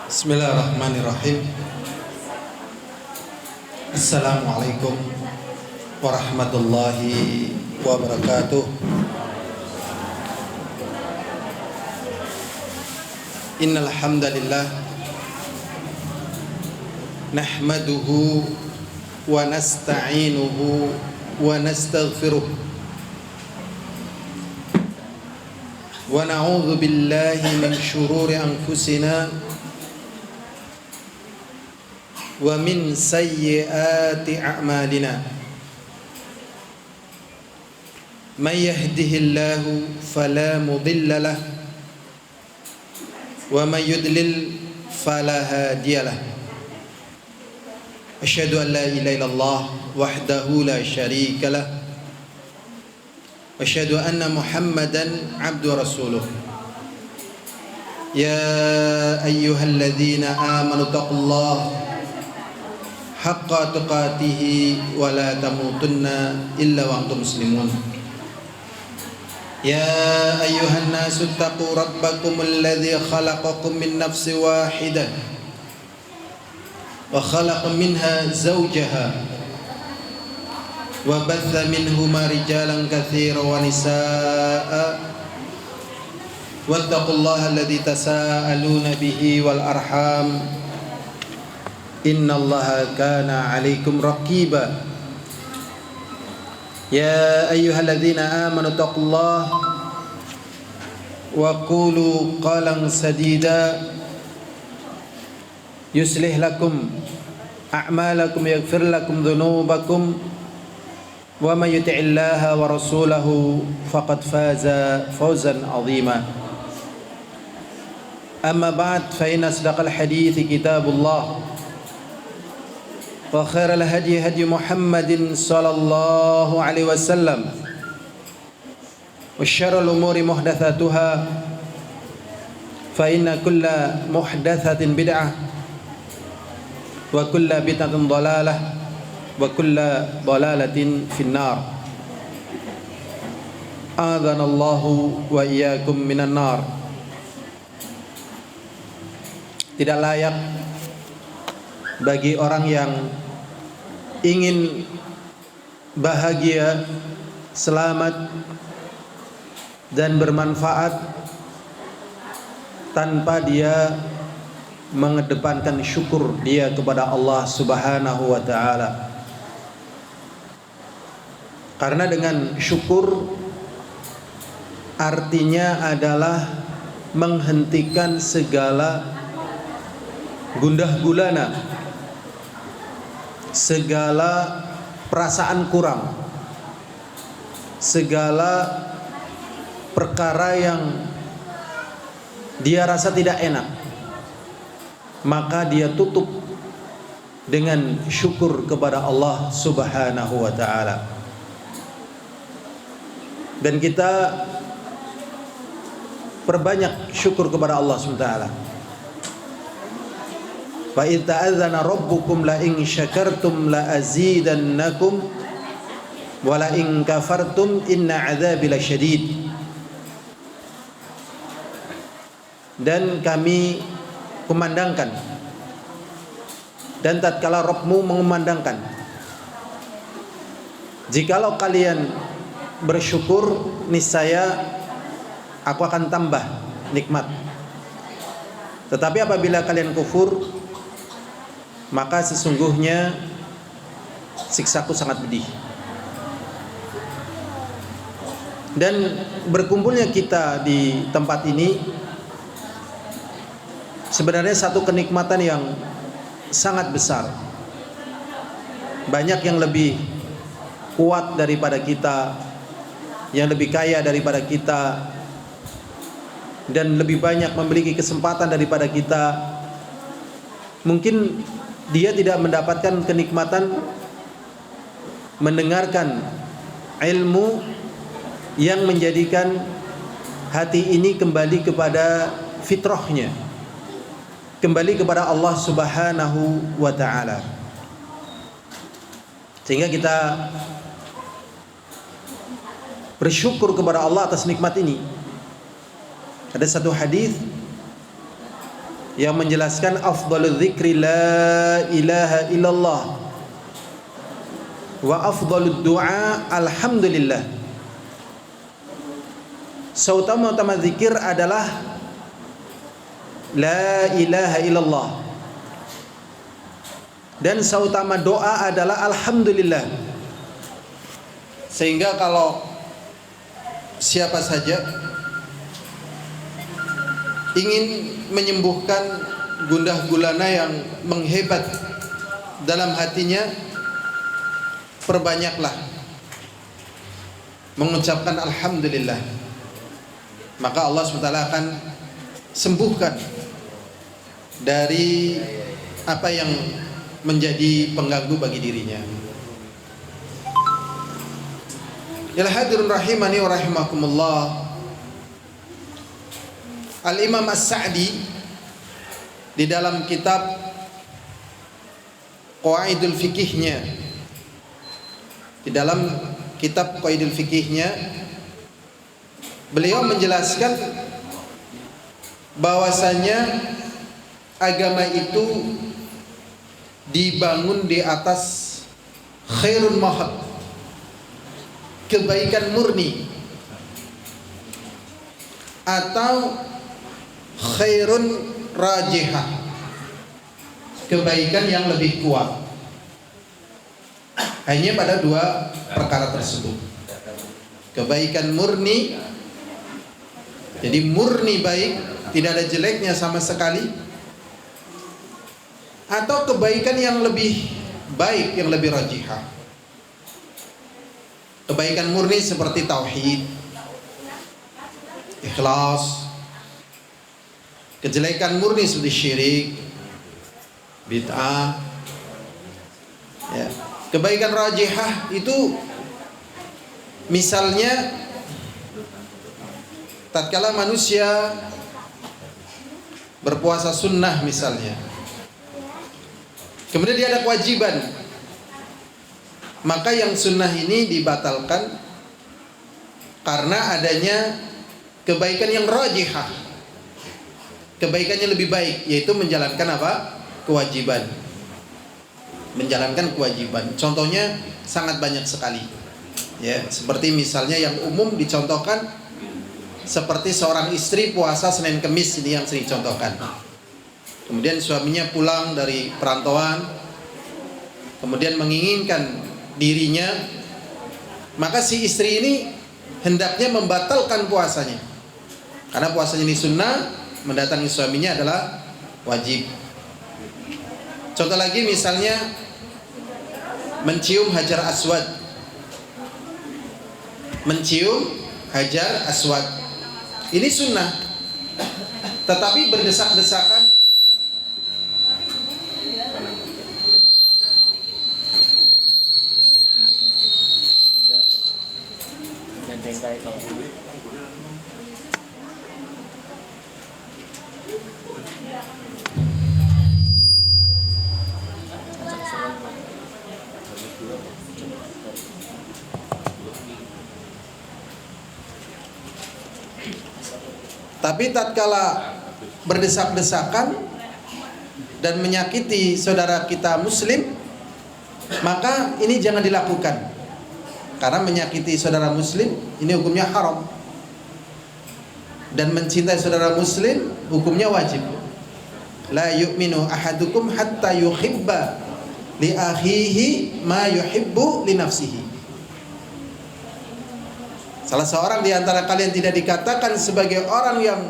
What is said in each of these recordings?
Bismillahirrahmanirrahim. Assalamualaikum warahmatullahi wabarakatuh. Innal hamdalillah nahmaduhu wa nasta'inuhu wa nastaghfiruh wa na'udzu billahi min shururi anfusina wa min sayyiati a'malina. May yahdihillahu fala mudilla lahu wa may yudlil fala hadiya lahu. Asyhadu an la ilaha illallah wahdahu la syarika lahu wa asyhadu anna Muhammadan abduhu wa rasuluh. Ya ayyuhalladzina amanu taqullaha haqqa tuqatihi wa la tamutunna illa wa antum muslimun. Ya ayyuhan nasu taqu rabbakum alladhi khalaqakum min nafsin wahidah wa khalaqa minha zawjaha wa batha minhuma rijalan katsiran wa nisaa'a wattaqullaha alladhi tasaaluna bihi wal arham innallaha kana 'alaikum raqiba. Ya ayyuhalladzina amanu taqullaha wa qulu qalan sadida yuslih lakum a'malakum yaghfir lakum dhunubakum wa may yuti'illaha wa rasulahu faqad faza fawzan 'azima. Amma ba'd, fa inna asdaqal hadithi kitabullah wa khairal hadi hadi Muhammadin sallallahu alaihi wasallam wa syarrul umuri muhdatsatuha fa inna kulla muhdatsatin bid'ah wa kulla bid'atin dhalalah wa kulla dhalalatin finnar. A'adzanallahu wa iyyakum minan nar. Tidak layak bagi orang yang ingin bahagia, selamat dan bermanfaat tanpa dia mengedepankan syukur dia kepada Allah Subhanahu wa taala. Karena dengan syukur artinya adalah menghentikan segala gundah gulana, segala perasaan kurang, segala perkara yang dia rasa tidak enak, maka dia tutup dengan syukur kepada Allah Subhanahu wa taala. Dan kita perbanyak syukur kepada Allah Subhanahu wa taala. Fa idz ta'adzana rabbukum la in syakartum la azidannakum wa la in kafartum inna 'adzabi lasyadid. Dan kami kumandangkan, dan tatkala Rabbmu mengumandangkan, jikalau kalian bersyukur niscaya aku akan tambah nikmat, tetapi apabila kalian kufur maka sesungguhnya siksaku sangat pedih. Dan berkumpulnya kita di tempat ini sebenarnya satu kenikmatan yang sangat besar. Banyak yang lebih kuat daripada kita, yang lebih kaya daripada kita, dan lebih banyak memiliki kesempatan daripada kita. Mungkin dia tidak mendapatkan kenikmatan mendengarkan ilmu yang menjadikan hati ini kembali kepada fitrahnya, kembali kepada Allah Subhanahu wa ta'ala. Sehingga kita bersyukur kepada Allah atas nikmat ini. Ada satu hadis yang menjelaskan afdhalul dzikri la ilaha illallah wa afdhalud du'a alhamdulillah. Seutama-utama zikir adalah la ilaha illallah, dan seutama doa adalah alhamdulillah. Sehingga kalau siapa saja ingin menyembuhkan gundah gulana yang menghebat dalam hatinya, perbanyaklah mengucapkan alhamdulillah, maka Allah SWT akan sembuhkan dari apa yang menjadi pengganggu bagi dirinya. Ya hadirun rahimani wa rahimakumullah. Al-Imam As-Sa'di di dalam kitab Qawaidul Fikihnya, di dalam kitab Qawaidul Fikihnya, beliau menjelaskan bahwasanya agama itu dibangun di atas khairun mahad, kebaikan murni, atau khairun rajihah, kebaikan yang lebih kuat. Hanya pada dua perkara tersebut. Kebaikan murni, jadi murni baik, tidak ada jeleknya sama sekali, atau kebaikan yang lebih baik, yang lebih rajihah. Kebaikan murni seperti tauhid, ikhlas. Kejelekan murni seperti syirik, bid'ah. Ya. Kebaikan rajihah itu misalnya tatkala manusia berpuasa sunnah misalnya, kemudian dia ada kewajiban, maka yang sunnah ini dibatalkan karena adanya kebaikan yang rajihah, kebaikannya lebih baik, yaitu menjalankan apa? Kewajiban. Menjalankan kewajiban. Contohnya sangat banyak sekali. Ya, seperti misalnya yang umum dicontohkan, seperti seorang istri puasa Senin Kemis, ini yang sering dicontohkan. Kemudian suaminya pulang dari perantauan, kemudian menginginkan dirinya, maka si istri ini hendaknya membatalkan puasanya, karena puasanya ini sunnah, mendatangi suaminya adalah wajib. Contoh lagi misalnya mencium hajar aswad. Mencium hajar aswad ini sunnah, tetapi berdesak-desakan. Tapi tatkala berdesak-desakan dan menyakiti saudara kita muslim, maka ini jangan dilakukan, karena menyakiti saudara muslim ini hukumnya haram, dan mencintai saudara muslim hukumnya wajib. La yu'minu ahadukum hatta yuhibba li akhihi ma yuhibbu li nafsihi. Salah seorang di antara kalian tidak dikatakan sebagai orang yang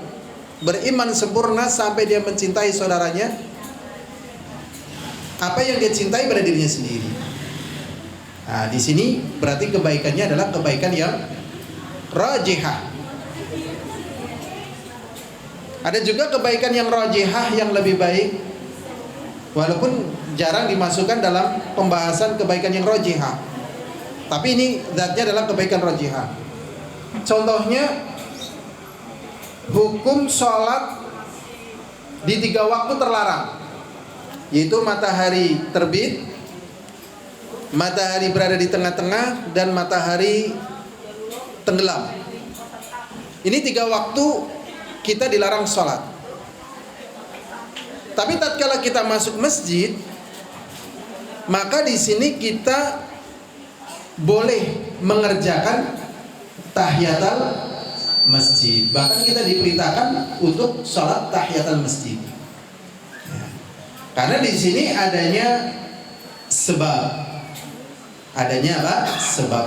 beriman sempurna sampai dia mencintai saudaranya apa yang dia cintai pada dirinya sendiri. Nah, di sini berarti kebaikannya adalah kebaikan yang rajihah. Ada juga kebaikan yang rajihah yang lebih baik, walaupun jarang dimasukkan dalam pembahasan kebaikan yang rajihah, tapi ini zatnya adalah kebaikan rajihah. Contohnya hukum sholat di 3 waktu terlarang, yaitu matahari terbit, matahari berada di tengah-tengah, dan matahari tenggelam. Ini 3 waktu kita dilarang sholat. Tapi tatkala kita masuk masjid, maka di sini kita boleh mengerjakan tahiyatul masjid. Bahkan kita diperintahkan untuk sholat tahiyatul masjid. Karena di sini adanya sebab. Adanya apa? Sebab.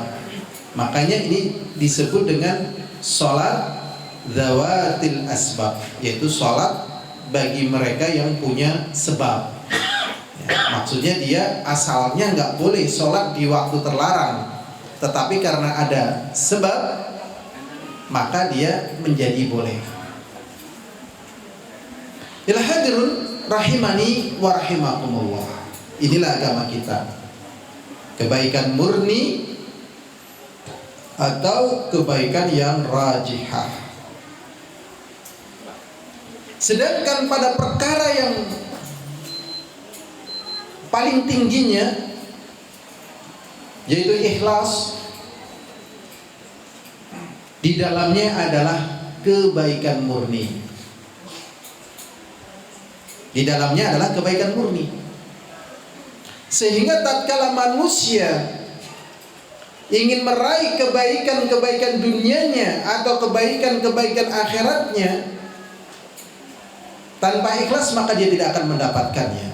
Makanya ini disebut dengan sholat zawatil asbab, yaitu sholat bagi mereka yang punya sebab. Maksudnya dia asalnya nggak boleh sholat di waktu terlarang, tetapi karena ada sebab maka dia menjadi boleh. Ya hadirun rahimani wa rahimakumullah. Inilah agama kita. Kebaikan murni atau kebaikan yang rajihah. Sedangkan pada perkara yang paling tingginya, yaitu ikhlas, di dalamnya adalah kebaikan murni. Di dalamnya adalah kebaikan murni. Sehingga tatkala manusia ingin meraih kebaikan-kebaikan dunianya atau kebaikan-kebaikan akhiratnya tanpa ikhlas, maka dia tidak akan mendapatkannya.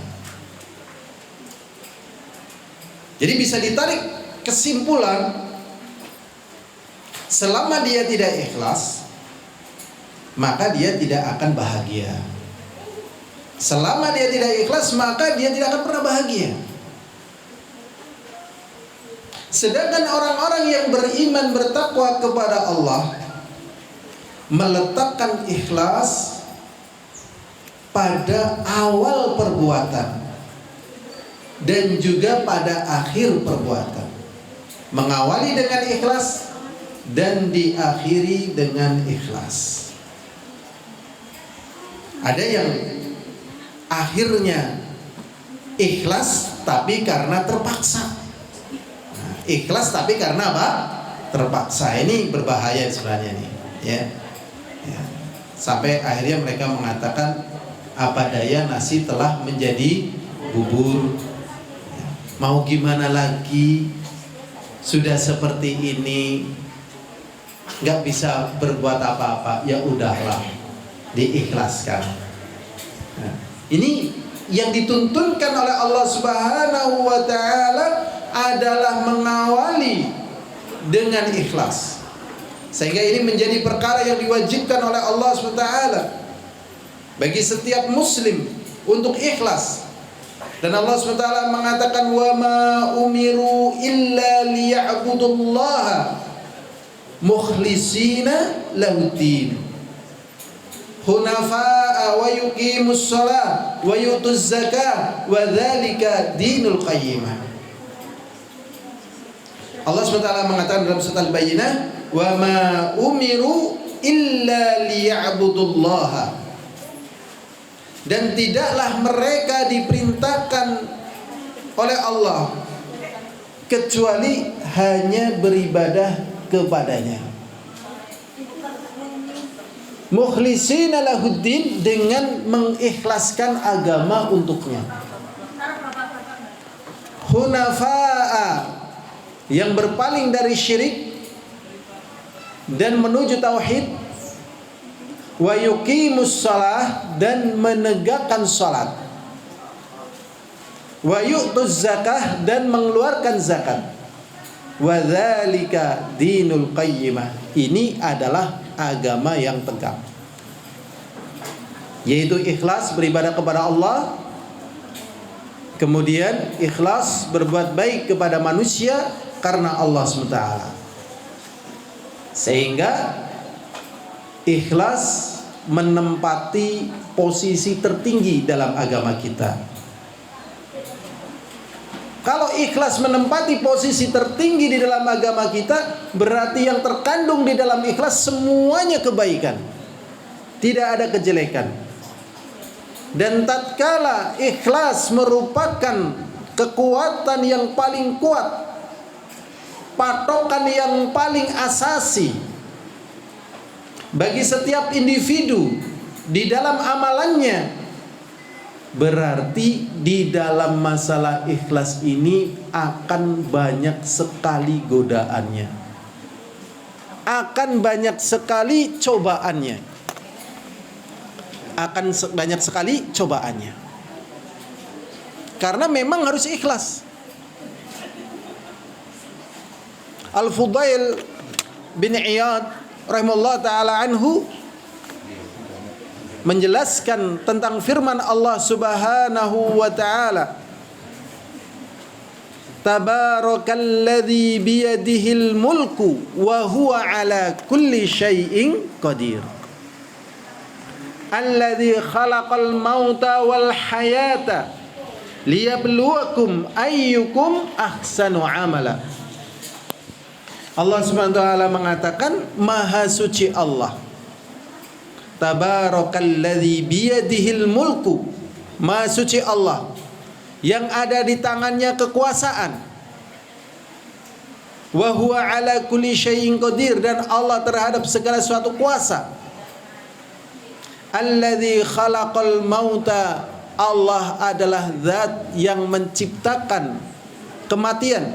Jadi bisa ditarik kesimpulan, selama dia tidak ikhlas, maka dia tidak akan bahagia. Selama dia tidak ikhlas, maka dia tidak akan pernah bahagia. Sedangkan orang-orang yang beriman bertakwa kepada Allah meletakkan ikhlas pada awal perbuatan dan juga pada akhir perbuatan. Mengawali dengan ikhlas dan diakhiri dengan ikhlas. Ada yang akhirnya ikhlas tapi karena terpaksa. Ikhlas tapi karena apa? Terpaksa. Ini berbahaya sebenarnya nih, ya. Sampai akhirnya mereka mengatakan, apa daya nasi telah menjadi bubur. Mau gimana lagi? Sudah seperti ini, nggak bisa berbuat apa-apa. Ya udahlah, diikhlaskan. Nah, ini yang dituntunkan oleh Allah Subhanahu wa Ta'ala adalah mengawali dengan ikhlas, sehingga ini menjadi perkara yang diwajibkan oleh Allah SWT bagi setiap muslim untuk ikhlas. Dan Allah SWT mengatakan, wa ma umiru illa liya'budullaha mukhlisina lahuddin hunafa'a wa yuqimus shalah wa yutuz zakah wa dzalika dinul qayyimah. Allah SWT mengatakan dalam surat Al-Bayyinah, wa ma umiru illa liya'budullaha, dan tidaklah mereka diperintahkan oleh Allah kecuali hanya beribadah kepadanya. Mukhlisina lahuddin, dengan mengikhlaskan agama untuknya. Hunafa'a, yang berpaling dari syirik dan menuju tauhid. Wa yuqimus shalah, dan menegakkan salat. Wa yu'tuz zakah, dan mengeluarkan zakat. Wa dzalika dinul qayyimah, ini adalah agama yang tegak, yaitu ikhlas beribadah kepada Allah, kemudian ikhlas berbuat baik kepada manusia karena Allah SWT. Sehingga ikhlas menempati posisi tertinggi dalam agama kita. Kalau ikhlas menempati posisi tertinggi di dalam agama kita, berarti yang terkandung di dalam ikhlas semuanya kebaikan, tidak ada kejelekan. Dan tatkala ikhlas merupakan kekuatan yang paling kuat, patokan yang paling asasi bagi setiap individu di dalam amalannya, berarti di dalam masalah ikhlas ini akan banyak sekali godaannya, akan banyak sekali cobaannya, karena memang harus ikhlas. Al-Fudail bin Iyad rahimahullah ta'ala anhu menjelaskan tentang firman Allah Subhanahu wa ta'ala, Tabarakalladzi biyadihil mulku wa huwa ala kulli syai'in qadir. Alladzi khalaqal mauta wal hayata liyabluwakum ayyukum ahsanu amala. Allah Subhanahu wa taala mengatakan, Maha suci Allah. Tabarakalladzi biyadihil mulku. Maha suci Allah yang ada di tangannya kekuasaan. Wa huwa ala kulli syai'in qadir, dan Allah terhadap segala sesuatu kuasa. Alladzi khalaqal mauta. Allah adalah zat yang menciptakan kematian,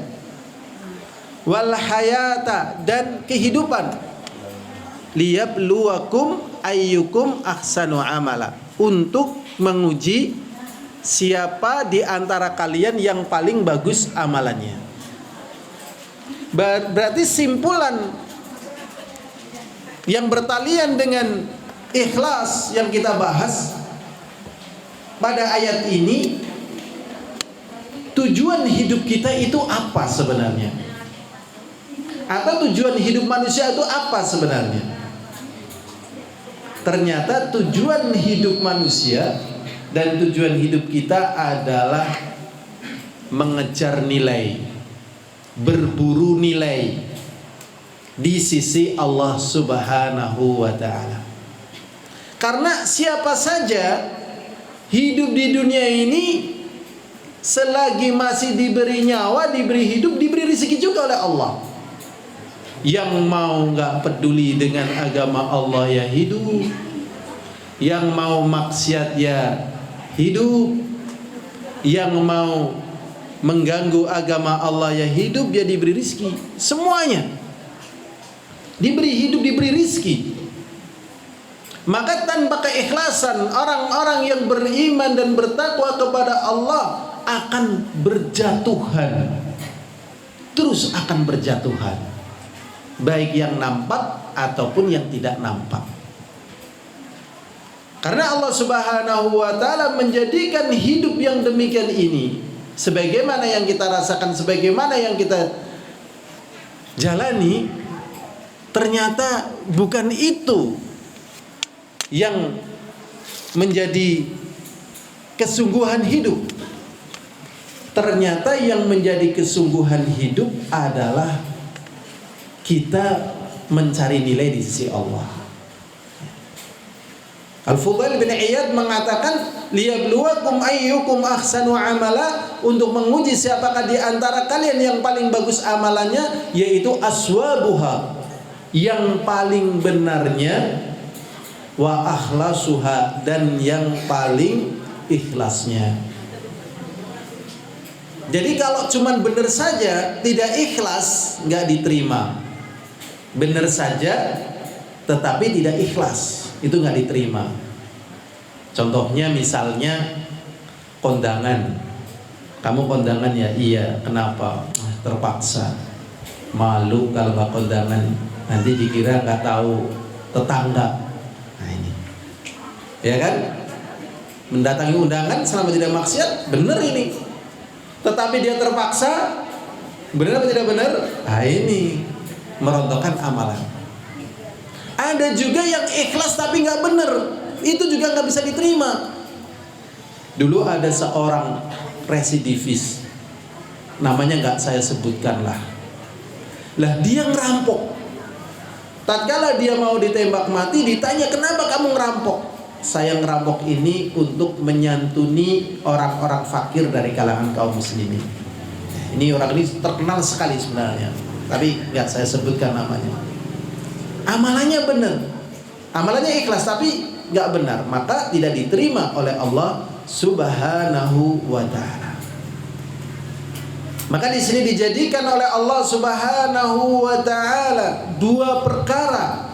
wal hayata, dan kehidupan, liyabluwakum ayyukum ahsanu amala, untuk menguji siapa di antara kalian yang paling bagus amalannya. Berarti simpulan yang bertalian dengan ikhlas yang kita bahas pada ayat ini, tujuan hidup kita itu apa sebenarnya? Atau tujuan hidup manusia itu apa sebenarnya? Ternyata tujuan hidup manusia dan tujuan hidup kita adalah mengejar nilai, berburu nilai di sisi Allah Subhanahu wa ta'ala. Karena siapa saja hidup di dunia ini, selagi masih diberi nyawa, diberi hidup, diberi rezeki juga oleh Allah. Yang mau gak peduli dengan agama Allah ya hidup, yang mau maksiat ya hidup, yang mau mengganggu agama Allah ya hidup, ya diberi rezeki. Semuanya diberi hidup, diberi rezeki. Maka tanpa keikhlasan, orang-orang yang beriman dan bertakwa kepada Allah akan berjatuhan, terus akan berjatuhan, baik yang nampak ataupun yang tidak nampak. Karena Allah Subhanahu wa ta'ala menjadikan hidup yang demikian ini, sebagaimana yang kita rasakan, sebagaimana yang kita jalani, ternyata bukan itu yang menjadi kesungguhan hidup. Ternyata yang menjadi kesungguhan hidup adalah kita mencari nilai di sisi Allah. Al-Fudail bin Iyad mengatakan, liyabluwakum ayyukum ahsanu amala, untuk menguji siapakah di antara kalian yang paling bagus amalannya, yaitu aswabuha, yang paling benarnya, wa akhlasuha, dan yang paling ikhlasnya. Jadi kalau cuman benar saja tidak ikhlas, nggak diterima. Benar saja tetapi tidak ikhlas, itu nggak diterima. Contohnya misalnya kondangan. Kamu kondangan ya? Iya. Kenapa? Terpaksa. Malu kalau nggak kondangan, nanti dikira nggak tahu tetangga. Nah ini, ya kan? Mendatangi undangan selama tidak maksiat, benar ini. Tetapi dia terpaksa, benar atau tidak benar? Nah ini merontokkan amalan. Ada juga yang ikhlas tapi nggak benar, itu juga nggak bisa diterima. Dulu ada seorang residivis, namanya nggak saya sebutkan lah. Dia ngerampok. Tatkala dia mau ditembak mati, ditanya, kenapa kamu ngerampok? Saya ngerampok ini untuk menyantuni orang-orang fakir dari kalangan kaum muslimin. Ini orang ini terkenal sekali sebenarnya, tapi nggak saya sebutkan namanya. Amalannya benar, amalannya ikhlas, tapi nggak benar, maka tidak diterima oleh Allah Subhanahu wa ta'ala. Maka di sini dijadikan oleh Allah Subhanahu wa ta'ala dua perkara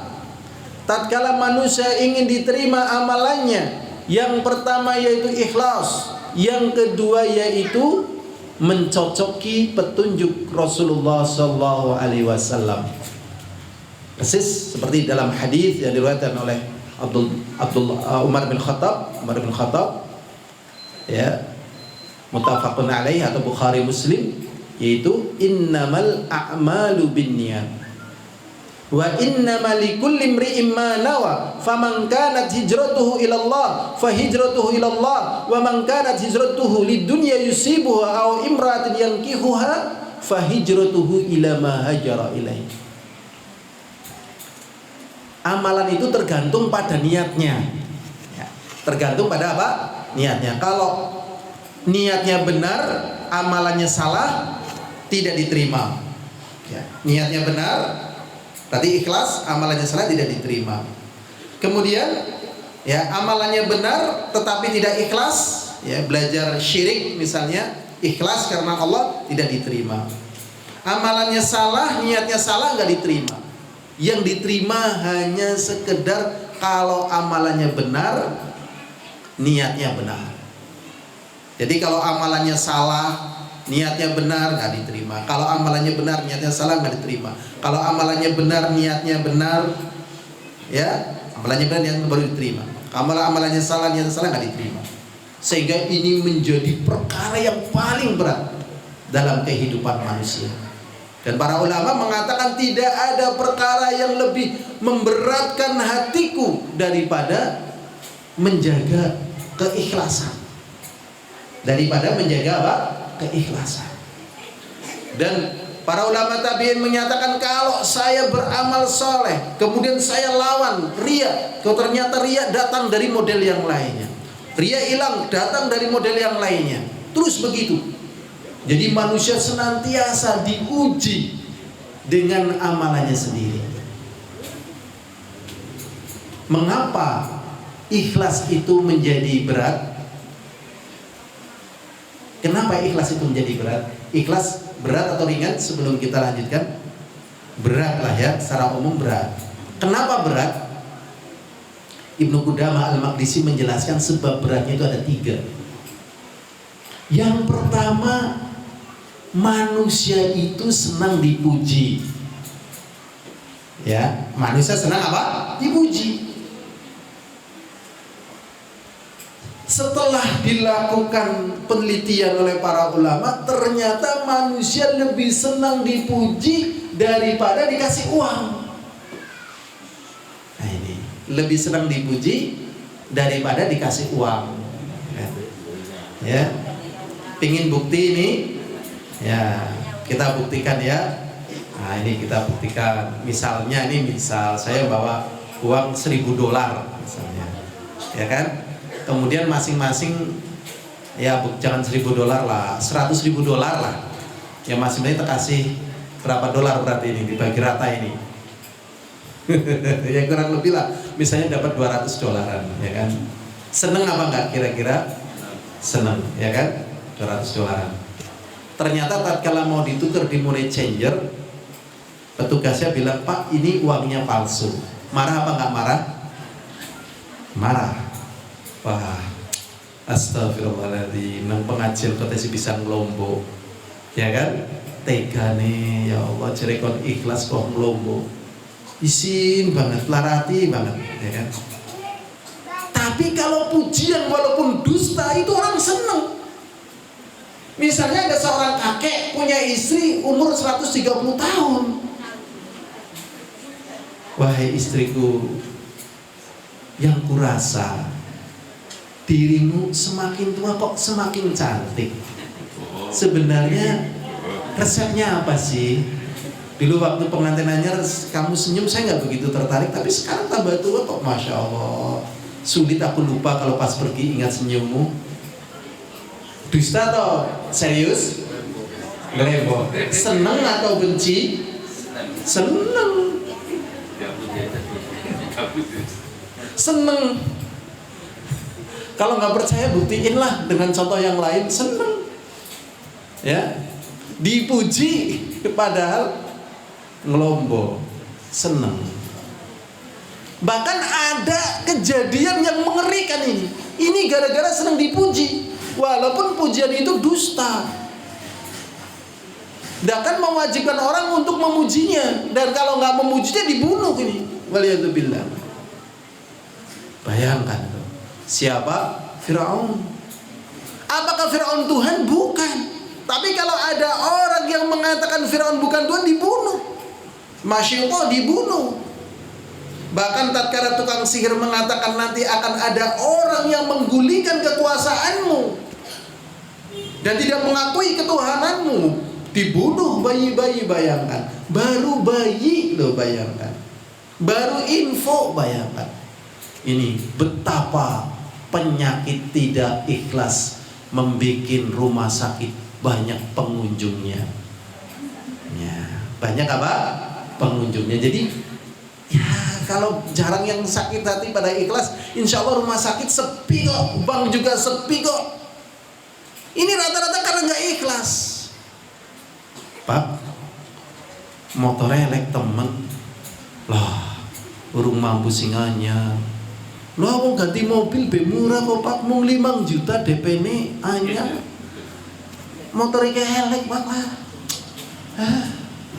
tatkala manusia ingin diterima amalannya. Yang pertama yaitu ikhlas, yang kedua yaitu mencocoki petunjuk Rasulullah sallallahu alaihi wasallam. Persis seperti dalam hadis yang diriwayatkan oleh Umar bin Khattab, ya, muttafaqun alaih atau Bukhari Muslim, yaitu innamal a'malu binniyat wa innamal likulli imri'in ma nawa faman kanat hijratuhu ila Allah fa hijratuhu ila Allah wa man kanat hijratuhu lidunya yusibuha aw imra'atin yankihuha fa hijratuhu ila ma hajara ilaihi. Amalan itu tergantung pada niatnya, ya, tergantung pada apa? Niatnya. Kalau niatnya benar, amalannya salah, tidak diterima. Ya, niatnya benar, berarti ikhlas, amalannya salah, tidak diterima. Kemudian, ya, amalannya benar tetapi tidak ikhlas, ya, belajar syirik misalnya, ikhlas karena Allah, tidak diterima. Amalannya salah, niatnya salah, nggak diterima. Yang diterima hanya sekedar kalau amalannya benar, niatnya benar. Jadi kalau amalannya salah, niatnya benar, nggak diterima. Kalau amalannya benar, niatnya salah, nggak diterima. Kalau amalannya benar, niatnya benar, ya, amalannya benar, niatnya baru diterima. Kalau amalannya salah, niatnya salah, nggak diterima. Sehingga ini menjadi perkara yang paling berat dalam kehidupan manusia. Dan para ulama mengatakan tidak ada perkara yang lebih memberatkan hatiku daripada menjaga keikhlasan. Daripada menjaga apa? Keikhlasan. Dan para ulama tabi'in menyatakan kalau saya beramal soleh, kemudian saya lawan riya, kalau ternyata riya datang dari model yang lainnya, riya hilang, datang dari model yang lainnya, terus begitu. Jadi manusia senantiasa diuji dengan amalannya sendiri. Mengapa ikhlas itu menjadi berat? Kenapa ikhlas itu menjadi berat? Ikhlas berat atau ringan? Sebelum kita lanjutkan, berat lah ya, secara umum berat. Kenapa berat? Ibnu Qudamah Al-Maqdisi menjelaskan sebab beratnya itu ada 3. Yang pertama, manusia itu senang dipuji. Ya, manusia senang apa? Dipuji. Setelah dilakukan penelitian oleh para ulama, ternyata manusia lebih senang dipuji daripada dikasih uang. Nah ini, lebih senang dipuji daripada dikasih uang. Ya, pingin bukti ini? Ya, kita buktikan ya. Nah ini kita buktikan. Misalnya ini saya bawa uang $1.000 misalnya, ya kan? Kemudian masing-masing, ya jangan $1.000 lah, $100.000 lah. Ya masing-masing terkasih berapa dolar berarti ini dibagi rata ini? Ya kurang lebih lah. Misalnya dapat $200, ya kan? Seneng apa enggak kira-kira? Seneng, ya kan? $200. Ternyata tatkala mau ditukar di money changer, petugasnya bilang, "Pak, ini uangnya palsu." Marah apa enggak marah? Marah. Wah, astagfirullahaladzim, nang pengajian potensi bisa ngelombok, ya kan? Tega nih, ya Allah, cerekon ikhlas kok ngelombok, isin banget, larati banget, ya kan? Tapi kalau pujian walaupun dusta itu orang seneng. Misalnya ada seorang kakek punya istri umur 130 tahun. Wahai istriku, yang kurasa dirimu semakin tua kok semakin cantik. Sebenarnya resepnya apa sih? Dulu waktu pengantin anyar kamu senyum, saya nggak begitu tertarik, tapi sekarang tambah tua kok, masya Allah. Sulit aku lupa kalau pas pergi ingat senyummu. Dusta atau serius? Lebo. Seneng atau benci? Seneng. Seneng. Kalau nggak percaya buktiin lah dengan contoh yang lain. Seneng, ya, dipuji padahal ngelombok, seneng. Bahkan ada kejadian yang mengerikan ini. Ini gara-gara senang dipuji, walaupun pujian itu dusta. Dan kan mewajibkan orang untuk memujinya, dan kalau nggak memujinya dibunuh ini. Waliyadzubillah. Bayangkan tuh. Siapa? Firaun. Apakah Firaun Tuhan? Bukan. Tapi kalau ada orang yang mengatakan Firaun bukan Tuhan, dibunuh. Masya Allah, dibunuh. Bahkan tatkala tukang sihir mengatakan nanti akan ada orang yang menggulingkan kekuasaanmu dan tidak mengakui ketuhananmu, dibunuh bayi-bayi. Bayangkan, baru bayi loh, bayangkan, baru info, bayangkan. Ini betapa penyakit tidak ikhlas membikin rumah sakit banyak pengunjungnya. Ya, banyak apa? Pengunjungnya. Jadi ya, kalau jarang yang sakit hati pada ikhlas, insya Allah rumah sakit sepi kok, bank juga sepi kok. Ini rata-rata karena nggak ikhlas. Pak, motornya elek temen lah, urung mampu singanya. Lo mau ganti mobil be murah kok Pak, mung 5 juta DP ini anyar. Motornya elek Pak lah.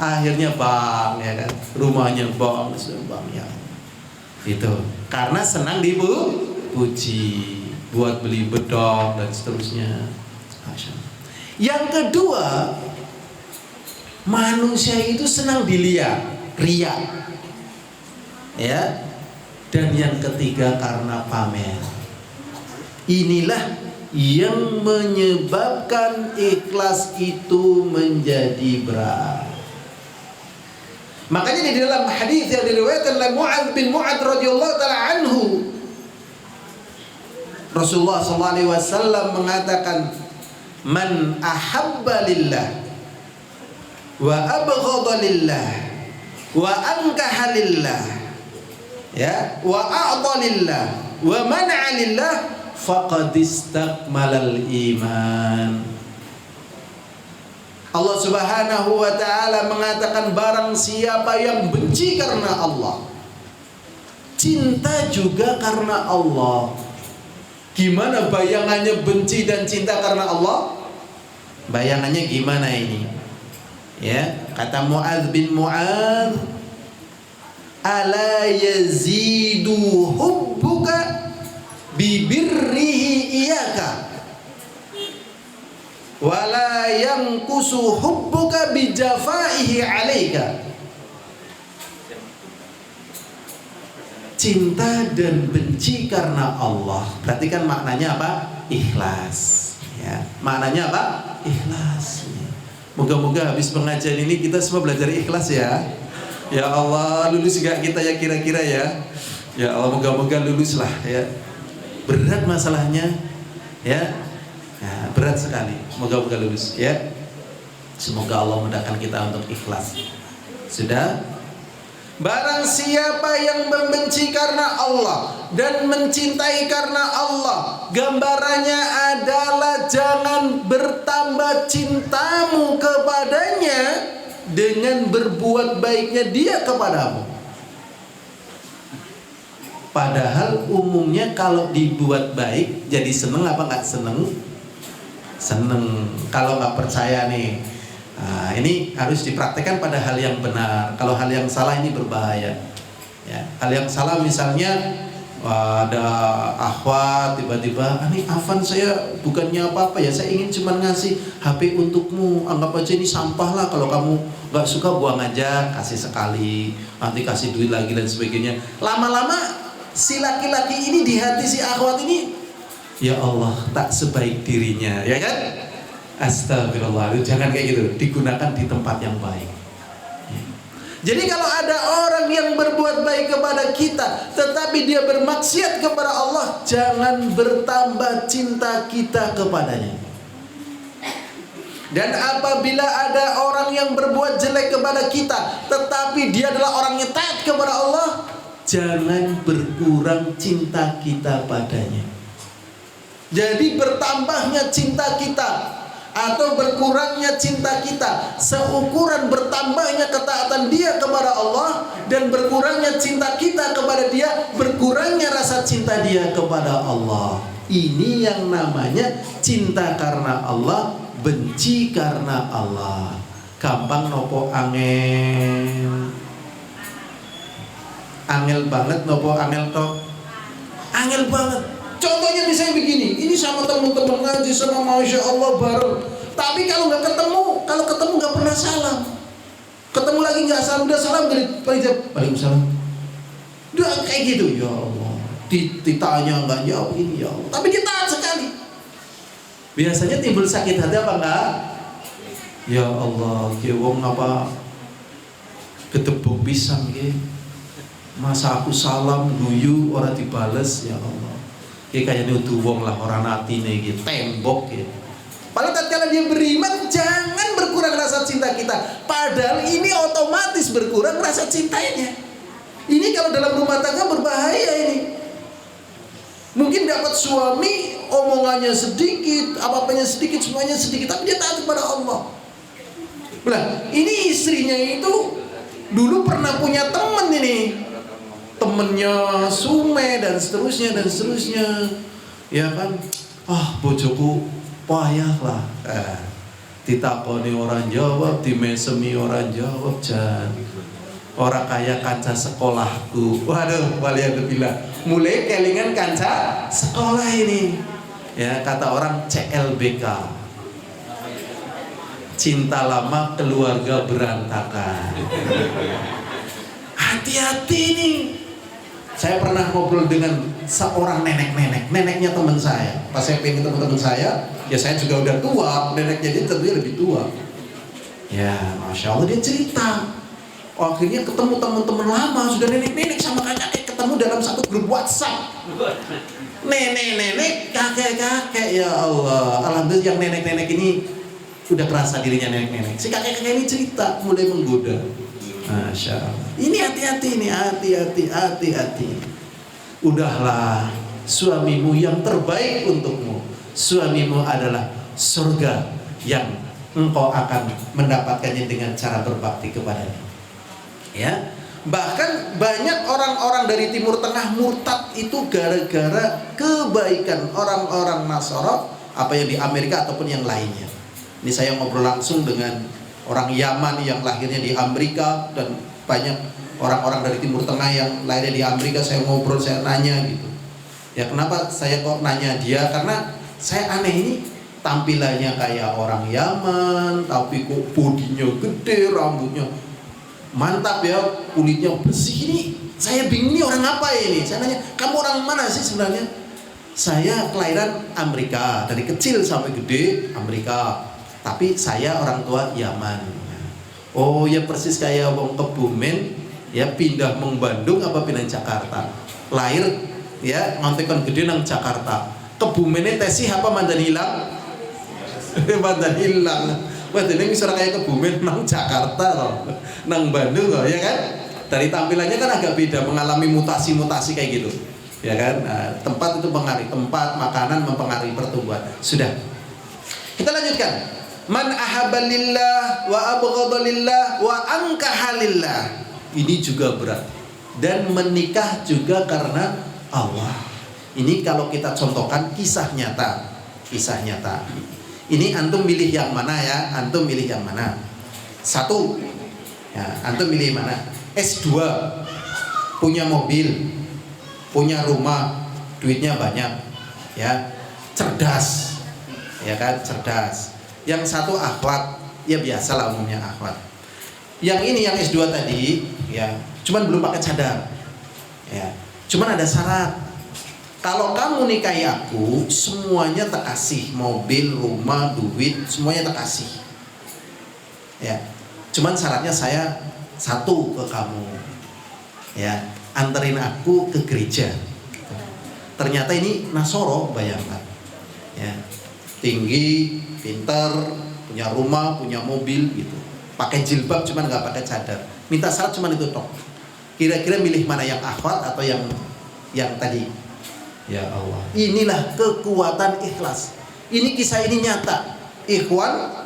Akhirnya bang, ya kan, rumahnya bang ya. Itu karena senang dipuji, buat beli bedok dan seterusnya. Yang kedua, manusia itu senang dilihat, ria, ya. Dan yang ketiga karena pamer. Inilah yang menyebabkan ikhlas itu menjadi berat. Makanya di dalam hadis yang diriwayatkan oleh Mu'adz bin Mu'adz radhiyallahu taala anhu, Rasulullah sallallahu alaihi wasallam mengatakan, "Man ahabba lillah wa abghadha lillah wa ankaha lillah, ya, wa a'ta lillah wa man'a lillah faqad istakmalal iman." Allah Subhanahu wa ta'ala mengatakan, barang siapa yang benci karena Allah, cinta juga karena Allah. Gimana bayangannya benci dan cinta karena Allah? Bayangannya gimana ini? Ya, kata Mu'adz bin Mu'adz, ala yazidu hubbuka bibirrihi iyaka wala yanqusu hubbuka bijafaihi alaika. Cinta dan benci karena Allah, berarti kan maknanya apa? Ikhlas, ya. Maknanya apa? Ikhlas. Moga-moga habis pengajian ini kita semua belajar ikhlas ya. Ya Allah, lulus gak kita ya kira-kira ya? Ya Allah, moga-moga lulus lah ya. Berat masalahnya, ya. Nah, berat sekali. Moga-moga lulus ya. Semoga Allah mudahkan kita untuk ikhlas. Sudah? Barang siapa yang membenci karena Allah dan mencintai karena Allah, gambarannya adalah jangan bertambah cintamu kepadanya dengan berbuat baiknya dia kepadamu. Padahal umumnya kalau dibuat baik jadi seneng apa nggak seneng? Seneng. Kalau nggak percaya nih, nah, ini harus dipraktekkan pada hal yang benar. Kalau hal yang salah ini berbahaya. Ya, hal yang salah misalnya ada akhwat tiba-tiba, "Ini Afan, saya bukannya apa-apa ya, saya ingin cuma ngasih HP untukmu. Anggap aja ini sampah lah. Kalau kamu nggak suka buang aja, kasih sekali, nanti kasih duit lagi dan sebagainya." Lama-lama si laki-laki ini di hati si akhwat ini, ya Allah, tak sebaik dirinya, ya kan? Astagfirullah, jangan kayak gitu. Digunakan di tempat yang baik. Jadi kalau ada orang yang berbuat baik kepada kita, tetapi dia bermaksiat kepada Allah, jangan bertambah cinta kita kepadanya. Dan apabila ada orang yang berbuat jelek kepada kita, tetapi dia adalah orang yang taat kepada Allah, jangan berkurang cinta kita padanya. Jadi bertambahnya cinta kita atau berkurangnya cinta kita seukuran bertambahnya ketaatan dia kepada Allah, dan berkurangnya cinta kita kepada dia, berkurangnya rasa cinta dia kepada Allah. Ini yang namanya cinta karena Allah, benci karena Allah. Gampang nopo angel? Angel banget nopo angel toh? Angel banget. Contohnya misalnya begini, ini sama teman-teman ngaji sama Masya Allah bareng. Tapi kalau nggak ketemu, kalau ketemu nggak pernah salam. Ketemu lagi nggak salam, udah salam dari Waalaikumsalam. Udah kayak gitu, ya Allah. Ditanya nggak jawab ini, ya Allah. Tapi dia taat sekali. Biasanya timbul sakit hati apa enggak? Ya Allah, ya wong apa ketebuk pisang ya. Masa aku salam guyu orang dibales, ya Allah. Kayak nuduh wong lah orang atine gitu, tembok gitu. Padahal tatkala dia beriman, jangan berkurang rasa cinta kita. Padahal ini otomatis berkurang rasa cintanya. Ini kalau dalam rumah tangga berbahaya ini. Mungkin dapat suami omongannya sedikit, apa-apanya sedikit, semuanya sedikit, tapi dia taat kepada Allah. Nah, ini istrinya itu dulu pernah punya teman ini. Temennya sume dan seterusnya, ya kan, bojoku payah lah, ditakoni orang jawab, dimesemi orang jawab, jan orang kaya kanca sekolahku, waduh, waliyadzubillah, mulai kelingan kanca sekolah ini, ya kata orang CLBK, cinta lama keluarga berantakan. Hati-hati nih. Saya pernah ngobrol dengan seorang neneknya teman saya. Pas saya pengen teman-teman saya, ya saya juga udah tua, neneknya dia tentunya lebih tua. Ya, Masya Allah dia cerita. Akhirnya ketemu teman-teman lama, sudah nenek-nenek sama kakek ketemu dalam satu grup WhatsApp. Nenek-nenek, kakek-kakek, ya Allah. Alhamdulillah yang nenek-nenek ini udah kerasa dirinya nenek-nenek. Si kakek-kakek ini cerita, mulai menggoda. Masya Allah. Ini hati-hati nih, hati-hati. Udahlah, suamimu yang terbaik untukmu. Suamimu adalah surga yang engkau akan mendapatkannya dengan cara berbakti kepadanya. Ya, bahkan banyak orang-orang dari Timur Tengah murtad itu gara-gara kebaikan orang-orang Nasara, apa yang di Amerika ataupun yang lainnya. Ini saya ngobrol langsung dengan orang Yaman yang lahirnya di Amerika, dan banyak orang-orang dari Timur Tengah yang lahirnya di Amerika. Saya ngobrol, saya nanya gitu. Ya kenapa saya kok nanya dia? Karena saya aneh, ini tampilannya kayak orang Yaman, tapi kok bodinya gede, rambutnya mantap ya, kulitnya bersih. Ini saya bingung, ini orang apa ini? Saya nanya, kamu orang mana sih sebenarnya? Saya kelahiran Amerika, dari kecil sampai gede Amerika. Tapi saya orang tua Yaman. Oh ya, persis kayak wong Kebumen ya, pindah meng Bandung apa pindah Jakarta. Lahir ya ngontekon gede nang Jakarta. Kebumennya tesih apa mandan hilang? Mandan hilang. Wah, ini misalnya kayak Kebumen nang Jakarta loh, nang Bandung loh, ya kan? Dari tampilannya kan agak beda, mengalami mutasi-mutasi kayak gitu. Ya kan? Nah, tempat itu mempengaruhi, tempat makanan mempengaruhi pertumbuhan. Sudah. Kita lanjutkan. Man ahabba lillah wa abghadha lillah wa ankaha lillah. Ini juga berat. Dan menikah juga karena Allah. Ini kalau kita contohkan kisah nyata. Kisah nyata. Ini antum milih yang mana ya? Antum milih yang mana? Satu. Ya, antum milih mana? S2. Punya mobil, punya rumah, duitnya banyak. Ya, cerdas. Ya kan, cerdas. Yang satu akhlak, ya biasalah umumnya akhlak. Yang ini yang S2 tadi, ya, cuman belum pakai cadar. Ya, cuman ada syarat. Kalau kamu nikahi aku, semuanya tak kasih, mobil, rumah, duit, semuanya tak kasih. Ya, cuman syaratnya saya satu ke kamu. Ya, anterin aku ke gereja. Ternyata ini Nasoro, bayangkan. Ya, tinggi, pintar, punya rumah, punya mobil gitu, pakai jilbab cuman nggak pakai cadar, minta syarat cuman itu tok. Kira-kira milih mana, yang akhwat atau yang tadi? Ya Allah, inilah kekuatan ikhlas. Ini kisah ini nyata. Ikhwan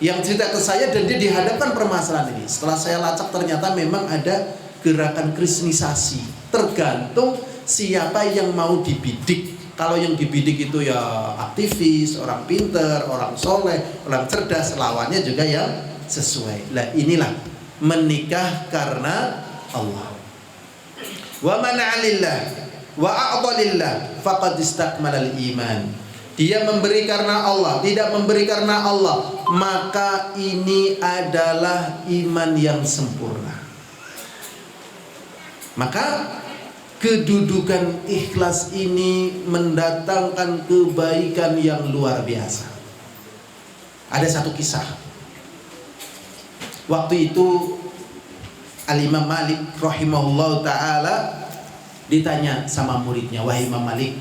yang cerita ke saya dan dia dihadapkan permasalahan ini. Setelah saya lacak ternyata memang ada gerakan kristenisasi. Tergantung siapa yang mau dibidik. Kalau yang dibidik itu ya aktivis, orang pinter, orang soleh, orang cerdas, lawannya juga yang sesuai. Lah inilah menikah karena Allah. Wa man 'alillah wa a'dalillah faqad istakmalal iman. Dia memberi karena Allah, tidak memberi karena Allah, maka ini adalah iman yang sempurna. Maka kedudukan ikhlas ini mendatangkan kebaikan yang luar biasa. Ada satu kisah. Waktu itu Al-Imam Malik rahimahullah ta'ala ditanya sama muridnya, wahai Imam Malik,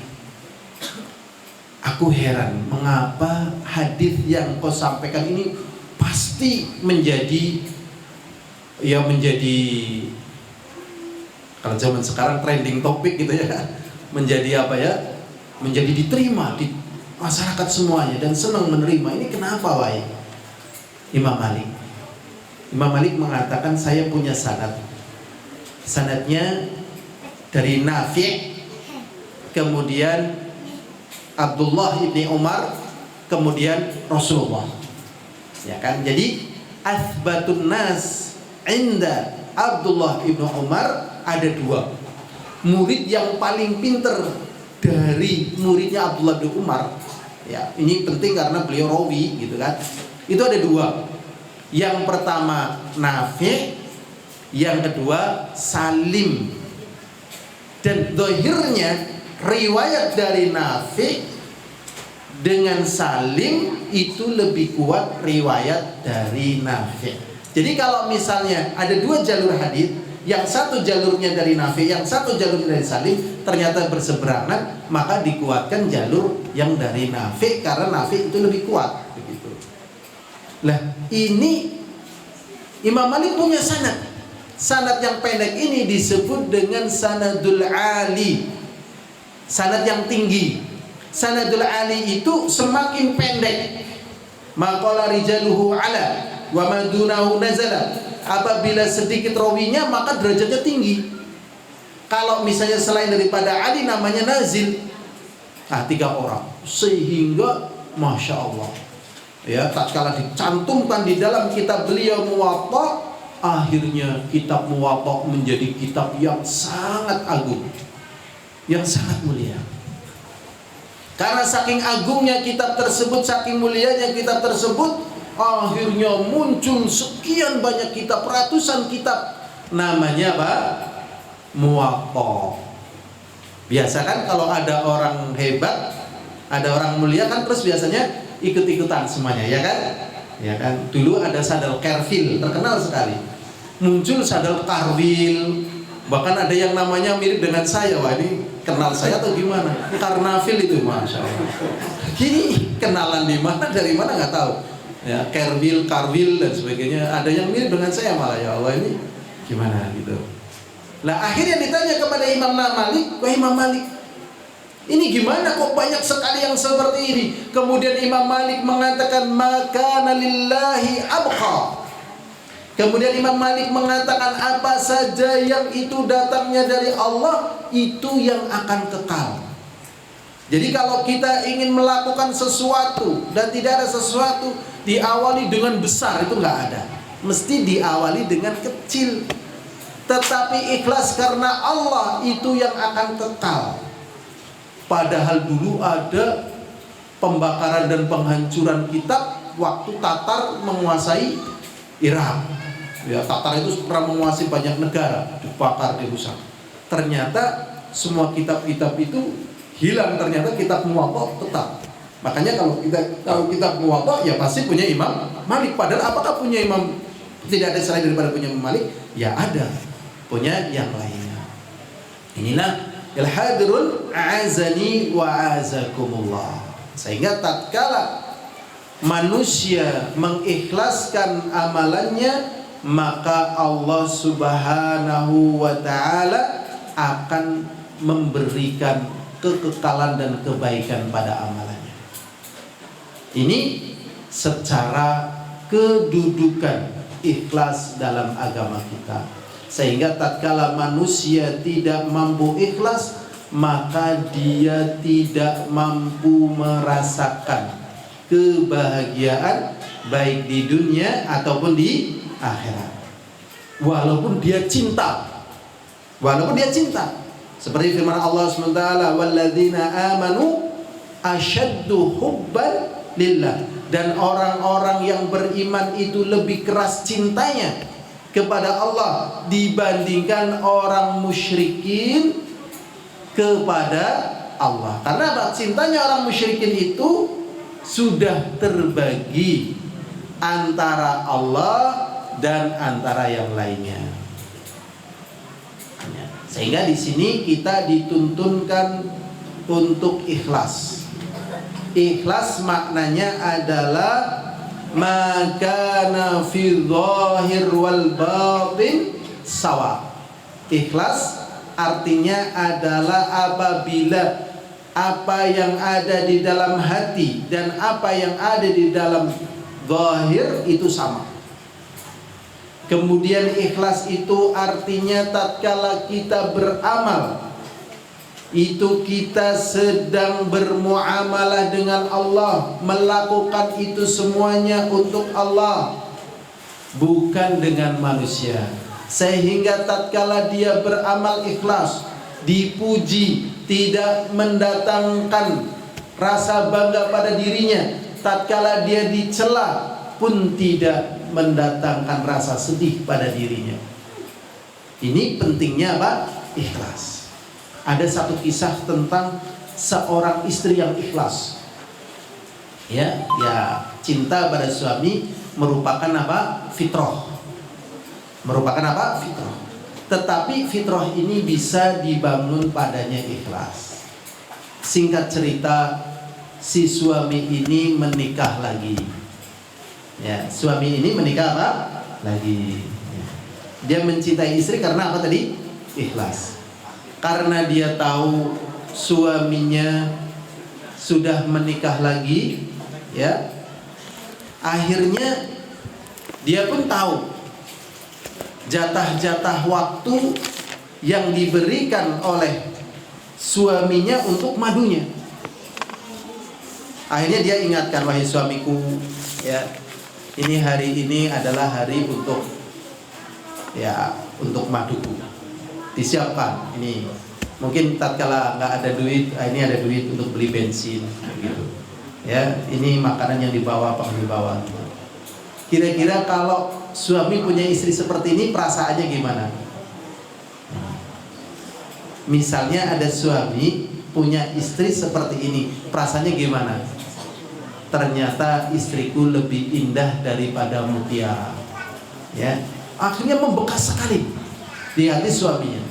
aku heran mengapa hadis yang kau sampaikan ini pasti menjadi kalau zaman sekarang trending topik gitu ya, menjadi menjadi diterima di masyarakat semuanya dan senang menerima. Ini kenapa wahai Imam Malik? Imam Malik mengatakan, saya punya sanadnya dari Nafi', kemudian Abdullah ibni Umar, kemudian Rasulullah. Ya kan? Jadi athbatun nas inda Abdullah ibnu Umar ada dua. Murid yang paling pinter dari muridnya Abdullah bin Umar. Ya, ini penting karena beliau rawi gitu kan. Itu ada dua. Yang pertama Nafi', yang kedua Salim. Dan zahirnya riwayat dari Nafi' dengan Salim itu lebih kuat riwayat dari Nafi'. Jadi kalau misalnya ada dua jalur hadis, yang satu jalurnya dari Nafi', yang satu jalurnya dari Salim, ternyata berseberangan, maka dikuatkan jalur yang dari Nafi' karena Nafi' itu lebih kuat. Begitu. Lah ini Imam Malik punya sanad. Sanad yang pendek ini disebut dengan sanadul ali, sanad yang tinggi. Sanadul ali itu semakin pendek, maqala rijaluhu ala wa madunahu nazala. Apabila sedikit rawinya maka derajatnya tinggi. Kalau misalnya selain daripada ali namanya nazil. Nah, 3 orang. Sehingga Masya Allah, ya, tatkala dicantumkan di dalam kitab beliau Muwatta, akhirnya kitab Muwatta menjadi kitab yang sangat agung, yang sangat mulia. Karena saking agungnya kitab tersebut, saking mulianya kitab tersebut, akhirnya muncul sekian banyak kitab, ratusan kitab. Namanya apa? Muwatta. Biasa kan kalau ada orang hebat, ada orang mulia kan, terus biasanya ikut-ikutan semuanya, ya kan? Ya kan? Dulu ada Sadal Kerfil, terkenal sekali. Muncul Sadal Karwil, bahkan ada yang namanya mirip dengan saya. Wah, ini kenal saya atau gimana? Karnavil itu, Masya Allah. Gini, kenalan di mana, dari mana nggak tahu. Ya, Kerwil, Karwil dan sebagainya. Ada yang mirip dengan saya malah, ya Allah, ini gimana gitu. Lah akhirnya ditanya kepada Imam Malik, wah Imam Malik, ini gimana kok banyak sekali yang seperti ini? Kemudian Imam Malik mengatakan, maka lillahi abqa. Kemudian Imam Malik mengatakan, apa saja yang itu datangnya dari Allah, itu yang akan kekal. Jadi kalau kita ingin melakukan sesuatu dan tidak ada sesuatu diawali dengan besar, itu nggak ada. Mesti diawali dengan kecil. Tetapi ikhlas karena Allah itu yang akan kekal. Padahal dulu ada pembakaran dan penghancuran kitab waktu Tatar menguasai Irak. Ya, Tatar itu pernah menguasai banyak negara, dibakar, dirusak. Ternyata semua kitab-kitab itu hilang, ternyata kitab Muwatta tetap. Makanya kalau kitab Muwatta ya pasti punya Imam Malik. Padahal apakah punya Imam, tidak ada selain daripada punya Imam Malik? Ya ada, punya yang lainnya. Inilah al-hadirun a'azani wa a'azakumullah. Sehingga tatkala manusia mengikhlaskan amalannya, maka Allah Subhanahu wa ta'ala akan memberikan kekekalan dan kebaikan pada amalannya. Ini secara kedudukan ikhlas dalam agama kita. Sehingga tatkala manusia tidak mampu ikhlas, maka dia tidak mampu merasakan kebahagiaan baik di dunia ataupun di akhirat. Walaupun dia cinta. Seperti firman Allah SWT, walladzina amanu asyaddu hubban lillah. Dan orang-orang yang beriman itu lebih keras cintanya kepada Allah dibandingkan orang musyrikin kepada Allah. Karena apa? Cintanya orang musyrikin itu sudah terbagi antara Allah dan antara yang lainnya. Sehingga di sini kita dituntunkan untuk ikhlas. Ikhlas maknanya adalah makana fi zahir wal batin sawa. Ikhlas artinya adalah apabila apa yang ada di dalam hati dan apa yang ada di dalam zahir itu sama. Kemudian ikhlas itu artinya tatkala kita beramal, itu kita sedang bermuamalah dengan Allah, melakukan itu semuanya untuk Allah, bukan dengan manusia. Sehingga tatkala dia beramal ikhlas, dipuji, tidak mendatangkan rasa bangga pada dirinya. Tatkala dia dicela pun tidak mendatangkan rasa sedih pada dirinya. Ini pentingnya apa? Ikhlas. Ada satu kisah tentang seorang istri yang ikhlas. Ya, cinta pada suami merupakan apa? Fitrah. Tetapi fitrah ini bisa dibangun padanya ikhlas. Singkat cerita, si suami ini menikah lagi. Ya, suami ini menikah apa? Lagi. Dia mencintai istri karena apa tadi? Ikhlas. Karena dia tahu suaminya sudah menikah lagi, ya. Akhirnya dia pun tahu jatah-jatah waktu yang diberikan oleh suaminya untuk madunya. Akhirnya dia ingatkan, wahai suamiku, ya, ini hari ini adalah hari untuk maduku. Disiapkan ini. Mungkin tatkala nggak ada duit, ini ada duit untuk beli bensin, gitu. Ya, ini makanan yang dibawa, apa yang dibawa. Kira-kira kalau suami punya istri seperti ini, perasaannya gimana? Misalnya ada suami punya istri seperti ini, perasaannya gimana? Ternyata istriku lebih indah daripada mutiara. Ya, akhirnya membekas sekali di hati suaminya.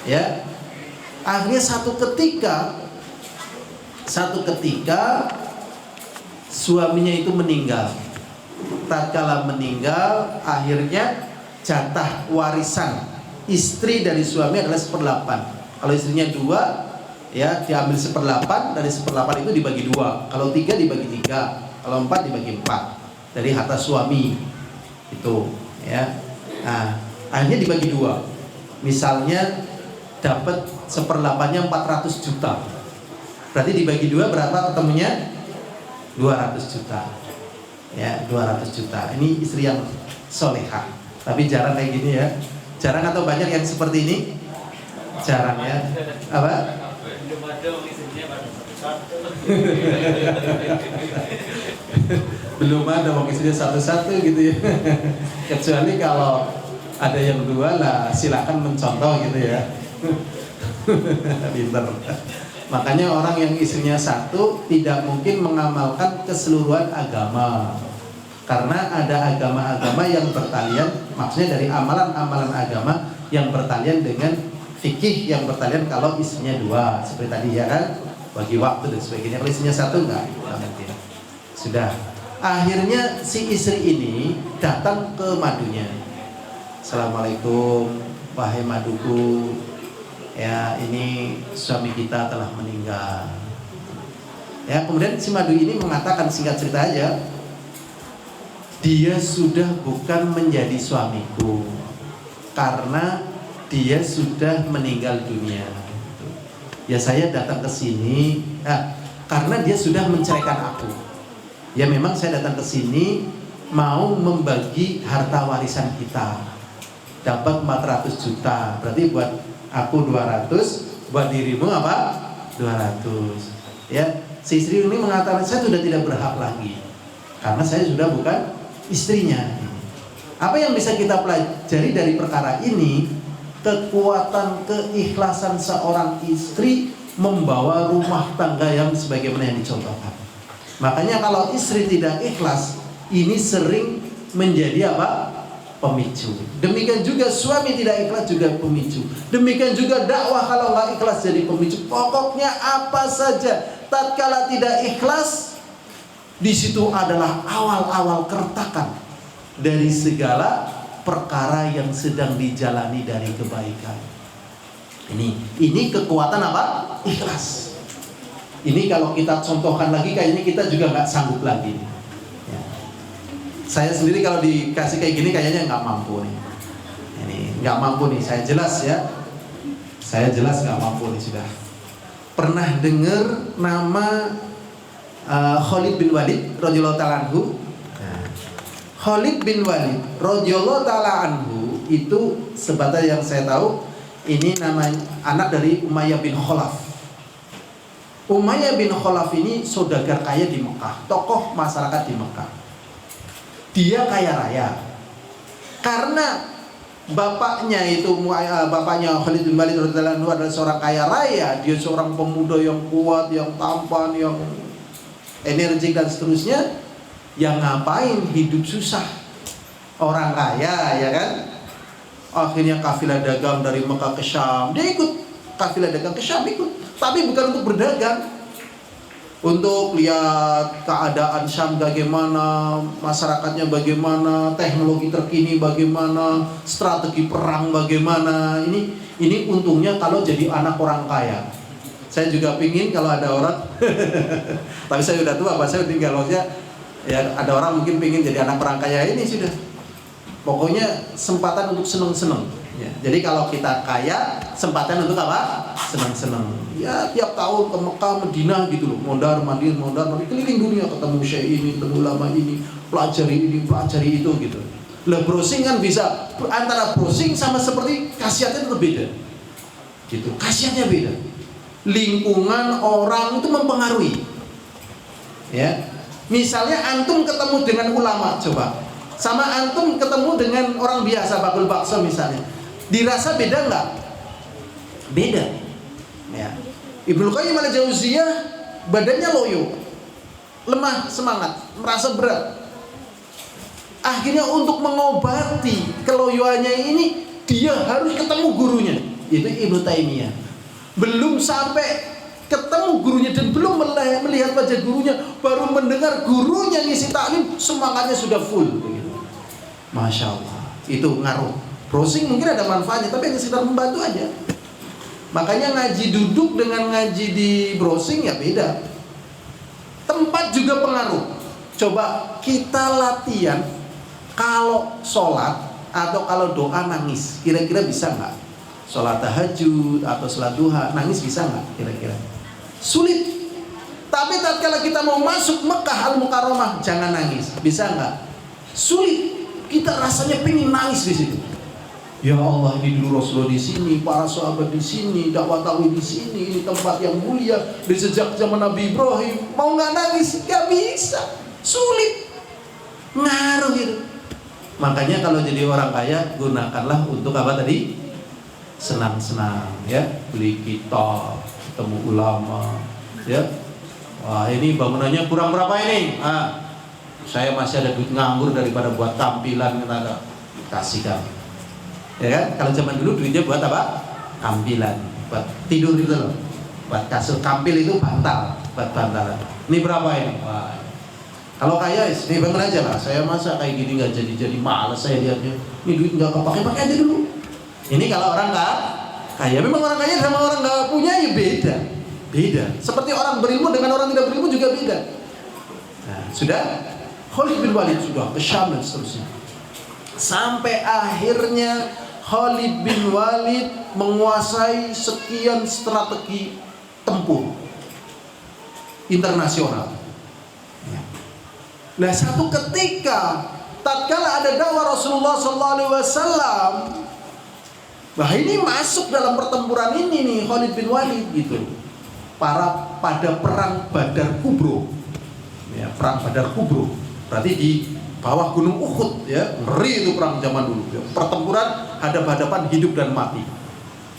Ya, akhirnya satu ketika suaminya itu meninggal. Tatkala meninggal, akhirnya jatah warisan istri dari suami adalah 1/8. Kalau istrinya 2, ya diambil 1/8, dari 1/8 itu dibagi 2. Kalau 3 dibagi 3, kalau 4 dibagi 4 dari harta suami itu, ya. Nah, akhirnya dibagi 2. Misalnya dapat 1/8-nya 400 juta. Berarti dibagi 2 berapa ketemunya? 200 juta. Ya, 200 juta. Ini istri yang solehah. Tapi jarang kayak gini ya. Jarang atau banyak yang seperti ini? Jarang ya. Apa? Belum ada wong istrinya satu-satu gitu ya. Kecuali kalau ada yang 2 lah, silakan mencontoh gitu ya. Pinter. Makanya orang yang istrinya 1 tidak mungkin mengamalkan keseluruhan agama. Karena ada agama-agama yang bertalian, maksudnya dari amalan-amalan agama yang bertalian dengan fikih yang bertalian kalau istrinya 2. Seperti tadi ya kan, bagi waktu dan sebagainya. Kalau istrinya 1 enggak mungkin. Sudah. Akhirnya si istri ini datang ke madunya. Assalamualaikum, wahai maduku. ya ini suami kita telah meninggal. Ya, kemudian si Madu ini mengatakan, singkat cerita aja, dia sudah bukan menjadi suamiku karena dia sudah meninggal dunia. Ya saya datang ke sini karena dia sudah menceraikan aku. Ya memang saya datang ke sini mau membagi harta warisan kita. Dapat 400 juta. Berarti buat aku 200, buat dirimu apa? 200. Ya, si istri ini mengatakan saya sudah tidak berhak lagi karena saya sudah bukan istrinya. Apa yang bisa kita pelajari dari perkara ini? Kekuatan keikhlasan seorang istri membawa rumah tangga yang sebagaimana yang dicontohkan. Makanya kalau istri tidak ikhlas, ini sering menjadi apa? Pemicu. Demikian juga suami tidak ikhlas juga pemicu. Demikian juga dakwah kalau nggak ikhlas jadi pemicu. Pokoknya apa saja tatkala tidak ikhlas, di situ adalah awal-awal keretakan dari segala perkara yang sedang dijalani dari kebaikan. Ini kekuatan apa? Ikhlas. Ini kalau kita contohkan lagi kayaknya kita juga nggak sanggup lagi. Ya. Saya sendiri kalau dikasih kayak gini kayaknya nggak mampu nih. Ini nggak mampu nih. Saya jelas ya. Saya jelas nggak mampu nih sudah. Pernah dengar nama Khalid bin Walid radhiyallahu ta'ala anhu? Khalid bin Walid radhiyallahu ta'ala anhu itu sebatas yang saya tahu ini namanya anak dari Umayyah bin Khalaf. Umayyah bin Khalaf ini saudagar kaya di Mekah, tokoh masyarakat di Mekah. Dia kaya raya karena bapaknya Khalid bin Walid radhiyallahu anhu adalah seorang kaya raya. Dia seorang pemuda yang kuat, yang tampan, yang energik dan seterusnya. Yang ngapain hidup susah orang kaya, ya kan? Akhirnya kafilah dagang dari Mekah ke Syam, dia ikut kafilah dagang ke Syam, ikut. Tapi bukan untuk berdagang, untuk lihat keadaan Syam bagaimana, masyarakatnya bagaimana, teknologi terkini bagaimana, strategi perang bagaimana. Ini untungnya kalau jadi anak orang kaya. Saya juga pingin kalau ada orang tapi saya udah tua, saya tinggal maksudnya ya ada orang mungkin pengen jadi anak orang kaya ini sudah. Pokoknya sempatan untuk seneng-seneng. Ya. Jadi kalau kita kaya, sempatan untuk apa? Seneng-seneng. Ya tiap tahun ke Mekah, Madinah gitu loh. Mondar mandir keliling dunia, ketemu syekh ini, ketemu ulama ini, pelajari itu gitu. Lah browsing kan bisa antara browsing sama seperti khasiatnya itu beda. Gitu. Khasiatnya beda. Lingkungan orang itu mempengaruhi. Ya. Misalnya antum ketemu dengan ulama, coba sama antum ketemu dengan orang biasa bakul bakso misalnya, dirasa beda nggak? Beda. Ya. Ibnu Qayyim al-Jauziyah badannya loyo, lemah semangat, merasa berat. Akhirnya untuk mengobati keloyoannya ini dia harus ketemu gurunya, yaitu Ibnu Taimiyah. Belum sampai ketemu gurunya dan belum melihat wajah gurunya, baru mendengar gurunya ngisi taklim, semangatnya sudah full begitu. Masya Allah, itu ngaruh. Browsing mungkin ada manfaatnya, tapi hanya sekedar membantu aja. Makanya ngaji duduk dengan ngaji di browsing ya beda. Tempat juga pengaruh. Coba kita latihan kalau sholat atau kalau doa nangis, kira-kira bisa nggak? Sholat tahajud atau sholat duha nangis bisa nggak kira-kira? Sulit. Tapi tatkala kita mau masuk Mekah Al-Mukarramah jangan nangis, bisa nggak? Sulit. Kita rasanya pengen nangis di situ. Ya Allah, ini dulu Rasulullah di sini, para sahabat di sini, dakwah tauhid di sini, ini tempat yang mulia dari sejak zaman Nabi Ibrahim. Mau nggak nangis? Nggak bisa. Sulit. Ngaruh itu. Makanya kalau jadi orang kaya gunakanlah untuk apa tadi? Senang-senang, ya, beli kitab, ketemu ulama, ya. Wah ini bangunannya kurang berapa ini? Saya masih ada duit nganggur daripada buat tampilan, kata kasihkan. Ya kan? Kalau zaman dulu duitnya buat apa? Tampilan, buat tidur gitu loh, buat kasur kampil itu bantal, buat bantalan. Ini berapa ini? Wah. Kalau kaya, ini bangun aja lah. Saya masa kayak gini nggak jadi malas saya lihatnya. Ini duit nggak kepake, pakai aja dulu. Ini kalau orang kaya. Memang orang kaya sama orang nggak punya ya beda. Beda. Seperti orang berilmu dengan orang tidak berilmu juga beda. Nah, sudah Khalid bin Walid sudah ke Syam dan seterusnya. Sampai akhirnya Khalid bin Walid menguasai sekian strategi tempur internasional. Nah, satu ketika tatkala ada dakwah Rasulullah SAW, wah ini masuk dalam pertempuran ini nih Khalid bin Walid gitu. Pada perang Badar Kubro, ya, perang Badar Kubro, berarti di bawah Gunung Uhud, ya, ngeri itu perang zaman dulu, ya. Pertempuran hadap-hadapan hidup dan mati.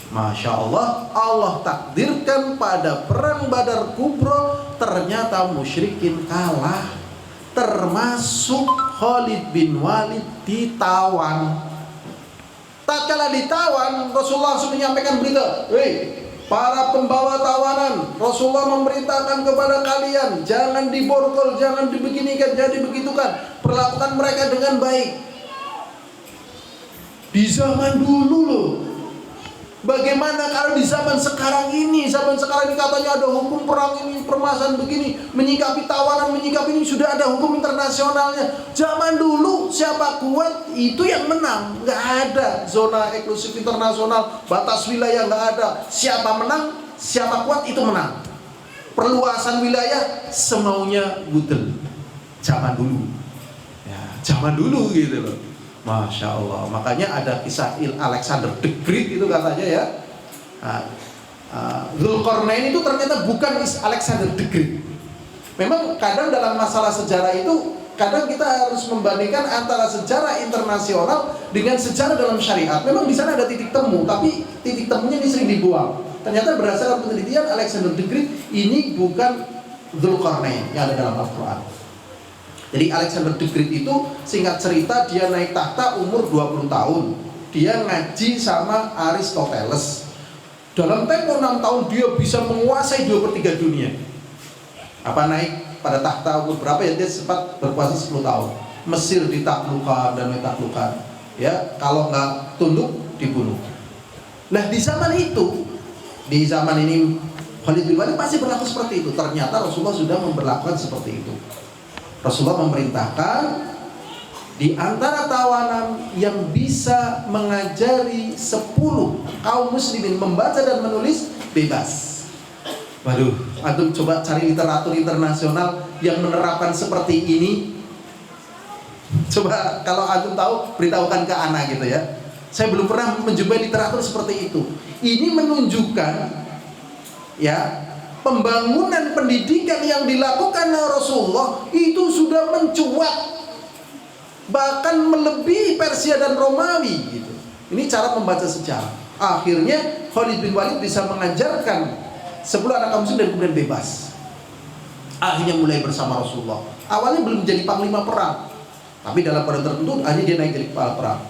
Masya Allah, Allah takdirkan pada perang Badar Kubro ternyata musyrikin kalah, termasuk Khalid bin Walid ditawan. Tatkala ditawan, Rasulullah langsung menyampaikan berita, "Hei, para pembawa tawanan, Rasulullah memerintahkan kepada kalian jangan diborgol, jangan dibeginikan, jangan dibegitukan, perlakukan mereka dengan baik." Di zaman dulu loh. Bagaimana kalau di zaman sekarang ini? Zaman sekarang ini katanya ada hukum perang ini, permasalahan begini, menyikapi tawanan, menyikapi ini sudah ada hukum internasionalnya. Zaman dulu siapa kuat itu yang menang. Nggak ada zona eksklusif internasional, batas wilayah nggak ada. Siapa menang, siapa kuat itu menang. Perluasan wilayah semaunya budel. Zaman dulu. Ya, zaman dulu gitu loh. Masya Allah. Makanya ada kisah Alexander the Great itu katanya ya. Dzulqarnain itu ternyata bukan Alexander the Great. Memang kadang dalam masalah sejarah itu kadang kita harus membandingkan antara sejarah internasional dengan sejarah dalam syariat. Memang di sana ada titik temu, tapi titik temunya ini sering dibuang. Ternyata berdasarkan penelitian Alexander the Great ini bukan Dzulqarnain yang ada dalam Al-Quran. Jadi Alexander the Great itu singkat cerita dia naik tahta umur 20 tahun. Dia ngaji sama Aristoteles. Dalam tempo 6 tahun dia bisa menguasai 2/3 dunia. Apa naik pada tahta umur berapa ya, dia sempat berkuasa 10 tahun. Mesir ditaklukkan dan ditaklukkan. Ya, kalau nggak tunduk dibunuh. Nah, di zaman itu, di zaman ini Khalid bin Walid masih berlaku seperti itu. Ternyata Rasulullah sudah memberlakukan seperti itu. Rasulullah memerintahkan di antara tawanan yang bisa mengajari 10 kaum muslimin membaca dan menulis bebas. Waduh, antum coba cari literatur internasional yang menerapkan seperti ini. Coba kalau antum tahu, beritahukan ke anak gitu ya. Saya belum pernah menjumpai literatur seperti itu. Ini menunjukkan ya, pembangunan pendidikan yang dilakukan oleh Rasulullah itu sudah mencuat, bahkan melebihi Persia dan Romawi gitu. Ini cara membaca sejarah. Akhirnya Khalid bin Walid bisa mengajarkan 10 anak kaum muslim dan kemudian bebas. Akhirnya mulai bersama Rasulullah. Awalnya belum jadi panglima perang, tapi dalam pada tertentu akhirnya dia naik jadi kepala perang,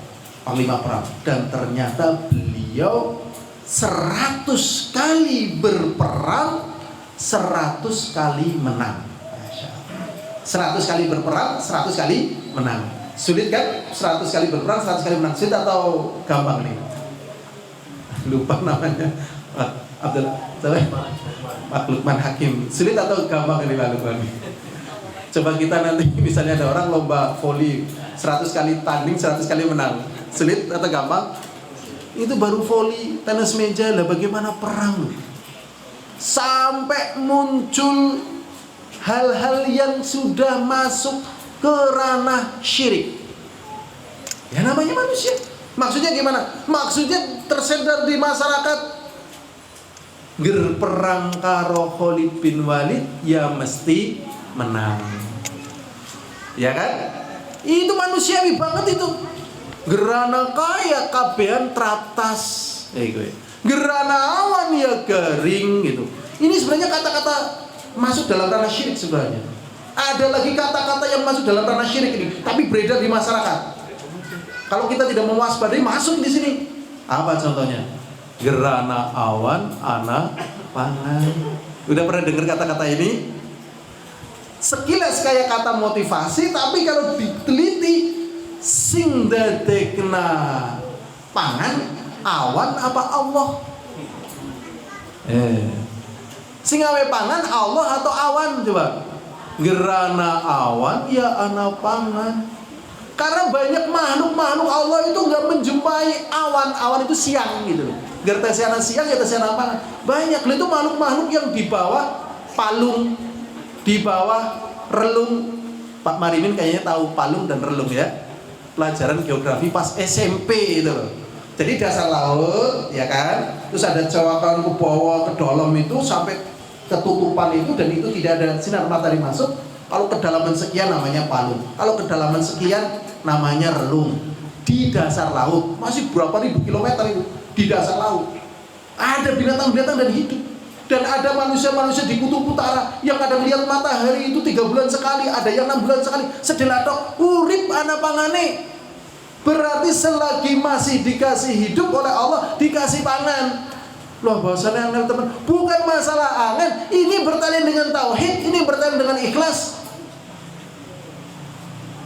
panglima perang. Dan ternyata beliau 100 kali berperang, 100 kali menang. 100 kali berperang, 100 kali menang. Sulit kan? 100 kali berperang, 100 kali menang. Sulit atau gampang nih? Lupa namanya. Pak Lukman Hakim. Sulit atau gampang ini Pak Lukman? Coba kita nanti misalnya ada orang lomba voli 100 kali tanding, 100 kali menang. Sulit atau gampang? Itu baru voli, tenis meja lah, bagaimana perang? Sampai muncul hal-hal yang sudah masuk ke ranah syirik. Ya namanya manusia. Maksudnya gimana? Maksudnya tersedar di masyarakat, ger perang karo Khalid bin Walid ya mesti menang. Ya kan? Itu manusiawi banget itu. Gerana kaya kabehan teratas. Gerana awan ya garing gitu. Ini sebenarnya kata-kata masuk dalam ranah syirik sebenarnya. Ada lagi kata-kata yang masuk dalam ranah syirik ini, tapi beredar di masyarakat. Kalau kita tidak mewaspadai, masuk di sini. Apa contohnya? Gerana awan, ana pangan. Udah pernah dengar kata-kata ini? Sekilas kayak kata motivasi, tapi kalau diteliti, sing dadekna pangan, awan apa Allah? Sing gawe pangan Allah atau awan coba? Gerana awan ya ana pangan. Karena banyak makhluk-makhluk Allah itu nggak menjumpai awan. Awan itu siang gitu. Gertesiana siang ya tesiana pangan. Banyak itu makhluk-makhluk yang di bawah palung, di bawah relung. Pak Marimin kayaknya tahu palung dan relung ya. Pelajaran geografi pas SMP itu loh. Jadi dasar laut ya kan. Terus ada cawakan ke bawah ke dalam itu sampai ketutupan itu, dan itu tidak ada sinar matahari masuk. Kalau kedalaman sekian namanya palung, kalau kedalaman sekian namanya relung. Di dasar laut masih berapa ribu kilometer itu di dasar laut ada binatang-binatang dan hidup. Dan ada manusia-manusia di kutub utara yang kadang lihat matahari itu 3 bulan sekali, ada yang 6 bulan sekali. Sedelatok urip ana pangane. Berarti selagi masih dikasih hidup oleh Allah, dikasih pangan. Loh bahasanya angel teman, bukan masalah angel, ini bertalian dengan tauhid, ini bertalian dengan ikhlas.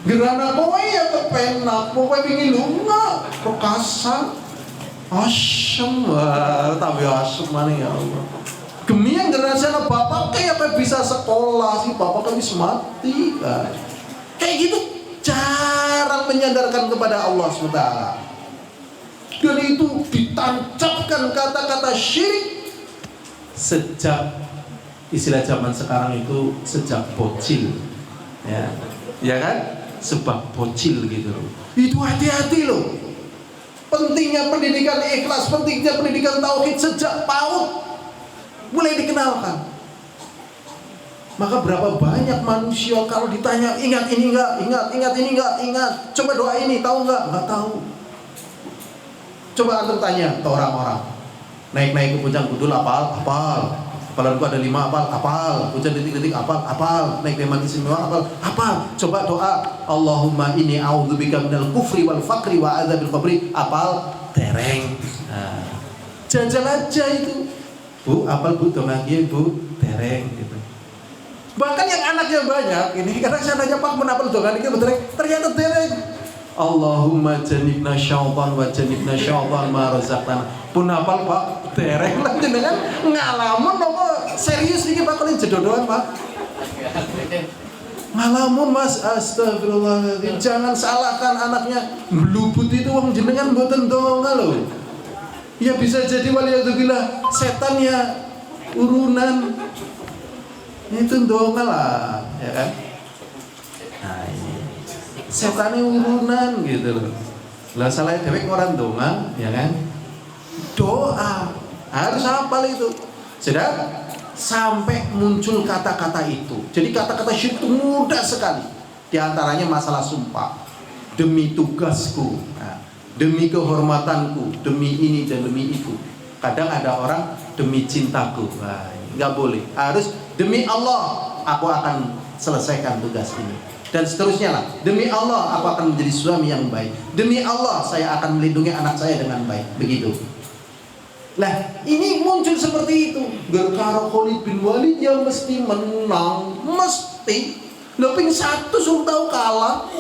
Gerana kowe ya kepenak, kowe wingi lunga perkasa. Asem wah, tapi asem mana ya Allah. Gemi yang gerasana bapak kayak apa bisa sekolah sih, bapak kan bisa mati kan. Kayak gitu jarang menyandarkan kepada Allah SWT. Dan itu ditancapkan kata-kata syirik sejak istilah zaman sekarang itu sejak bocil, ya kan, sebab bocil gitu loh. Itu hati-hati loh. Pentingnya pendidikan ikhlas, pentingnya pendidikan tauhid sejak PAUD mulai dikenalkan. Maka berapa banyak manusia kalau ditanya ingat ini enggak, ingat ini enggak, ingat. Coba doa ini tahu enggak? Enggak tahu. Coba antum tanya ke orang-orang. Naik-naik ke puncak Kudul apal? Apalanku ada 5 apal. Puncak detik-detik apal. Naik Deman Istimewa apal. Coba doa Allahumma inni a'udzubika minal kufri wal faqri wa adzabil qabri apal tereng. Jajal aja itu. Bu, apal Bu, dongakie Bu, tereng gitu. Bahkan yang anaknya banyak ini karena saya nanya Pak menapal dongakie tereng, ternyata tereng. Allahumma janibna syaitan wa janibna syaitan ma razaqtana. Pun hafal Pak, dereng lah jenengan ngalamun apa serius iki Pak kalian jedodoan Pak. Ngalamun Mas, astagfirullahaladzim. Jangan salahkan anaknya. Blubut itu wong jenengan mboten donga lho. Ya bisa jadi waliyadzubillah setan ya urunan. Itu donga lah, ya kan? Nah, ini setannya urunan gitu loh. Lah salah dewek orang donga, ya kan? Doa harus hafal itu. Sudah sampai muncul kata-kata itu. Jadi kata-kata syirik itu mudah sekali. Di antaranya masalah sumpah. Demi tugasku, demi kehormatanku, demi ini dan demi itu. Kadang ada orang demi cintaku. Nah, nggak boleh. Harus demi Allah aku akan selesaikan tugas ini. Dan seterusnya lah. Demi Allah aku akan menjadi suami yang baik. Demi Allah saya akan melindungi anak saya dengan baik. Begitu. Lah ini muncul seperti itu. Gerkara Khalid bin Walid yang mesti menang. Mesti. Loping satu suruh tahu kalah.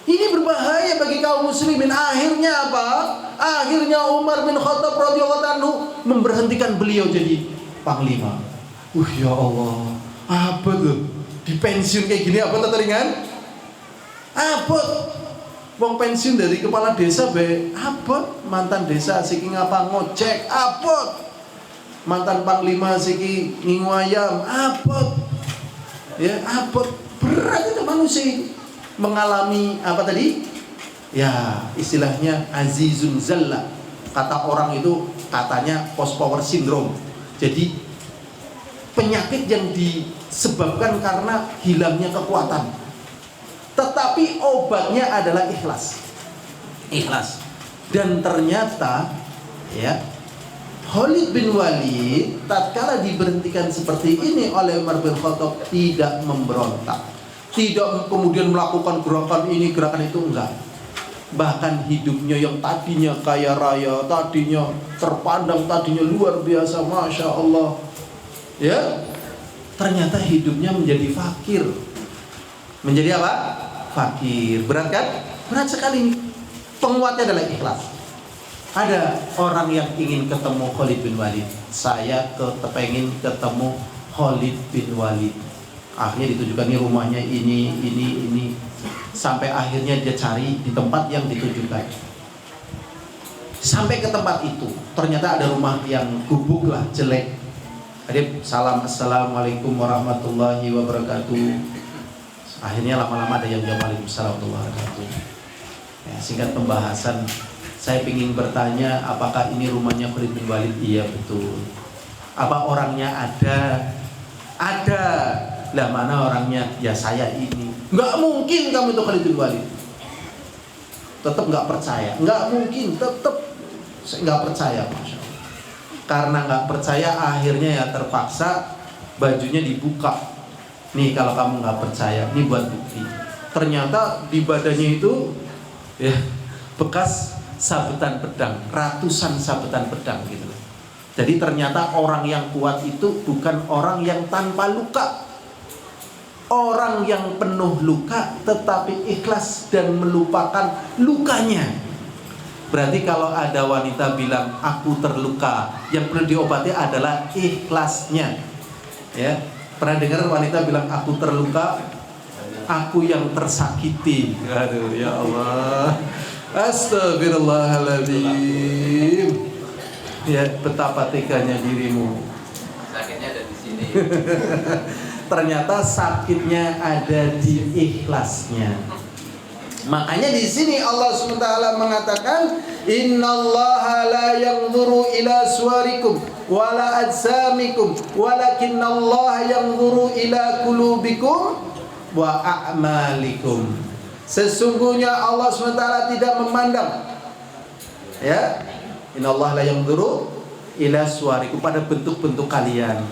Ini berbahaya bagi kaum muslimin. Akhirnya apa? Akhirnya Umar bin Khattab radhiyallahu anhu memberhentikan beliau jadi panglima. Ya Allah. Apa tuh? Di pensiun kayak gini apa teringan? Apa? Wong pensiun dari kepala desa be apa? Mantan desa siki ngapa ngojek apa? Mantan panglima siki ngingu ayam apa? Ya apa? Berat itu manusia mengalami apa tadi? Ya istilahnya azizun zalla. Kata orang itu katanya post power syndrome. Jadi penyakit yang disebabkan karena hilangnya kekuatan. Tetapi obatnya adalah ikhlas. Ikhlas. Dan ternyata ya Khalid bin Walid tatkala diberhentikan seperti ini oleh Umar bin Khattab tidak memberontak. Tidak kemudian melakukan gerakan ini, gerakan itu, enggak. Bahkan hidupnya yang tadinya kaya raya, tadinya terpandang, tadinya luar biasa, Masya Allah, ya, ternyata hidupnya menjadi fakir. Menjadi apa? Fakir. Berat kan? Berat sekali. Penguatnya adalah ikhlas. Ada orang yang ingin ketemu Khalid bin Walid. Saya pengen ketemu Khalid bin Walid. Akhirnya ditujukan nih rumahnya ini. Sampai akhirnya dia cari di tempat yang ditujukan. Sampai ke tempat itu, ternyata ada rumah yang gubuk lah, jelek. Adib, salam, assalamualaikum warahmatullahi wabarakatuh. Akhirnya lama-lama ada yang jawab waalaikumsalam warahmatullahi wabarakatuh. Ya, singkat pembahasan, saya ingin bertanya, apakah ini rumahnya Khalid bin Walid? Iya betul. Apa orangnya ada? Ada. Lah mana orangnya? Ya saya ini. Nggak mungkin kamu itu Khalid bin Walid. Tetap nggak percaya. Nggak mungkin. Tetap saya nggak percaya, Masya Allah. Karena nggak percaya, akhirnya ya terpaksa bajunya dibuka. Nih kalau kamu nggak percaya, ini buat bukti. Ternyata di badannya itu ya bekas sabetan pedang, ratusan sabetan pedang gitu. Jadi ternyata orang yang kuat itu bukan orang yang tanpa luka, orang yang penuh luka tetapi ikhlas dan melupakan lukanya. Berarti kalau ada wanita bilang aku terluka, yang perlu diobati adalah ikhlasnya. Ya, pernah dengar wanita bilang aku terluka, aku yang tersakiti. Aduh ya Allah. Astagfirullahaladzim. Ya, betapa teganya dirimu. Sakitnya ada di sini. Ternyata sakitnya ada di ikhlasnya. Makanya di sini Allah SWT mengatakan, innallaha la yanzuru ila suwarikum wala ajsamikum walakinnallaha yanzuru ila qulubikum wa a'malikum. Sesungguhnya Allah SWT tidak memandang, ya, innallaha la yanzuru ila suwarikum, pada bentuk-bentuk kalian.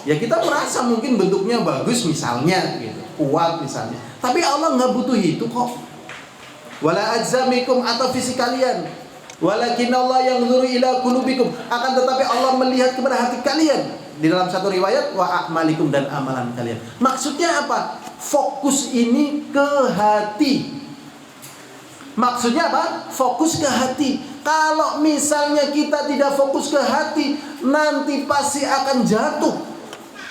Ya kita merasa mungkin bentuknya bagus misalnya gitu, kuat misalnya, tapi Allah nggak butuh itu kok. Wala ajzamikum, atau fisik kalian. Walakinallah yanzuru ila qulubikum, akan tetapi Allah melihat kepada hati kalian. Di dalam satu riwayat wa a'malikum, dan amalan kalian. Maksudnya apa? Fokus ini ke hati. Maksudnya apa? Fokus ke hati. Kalau misalnya kita tidak fokus ke hati, nanti pasti akan jatuh.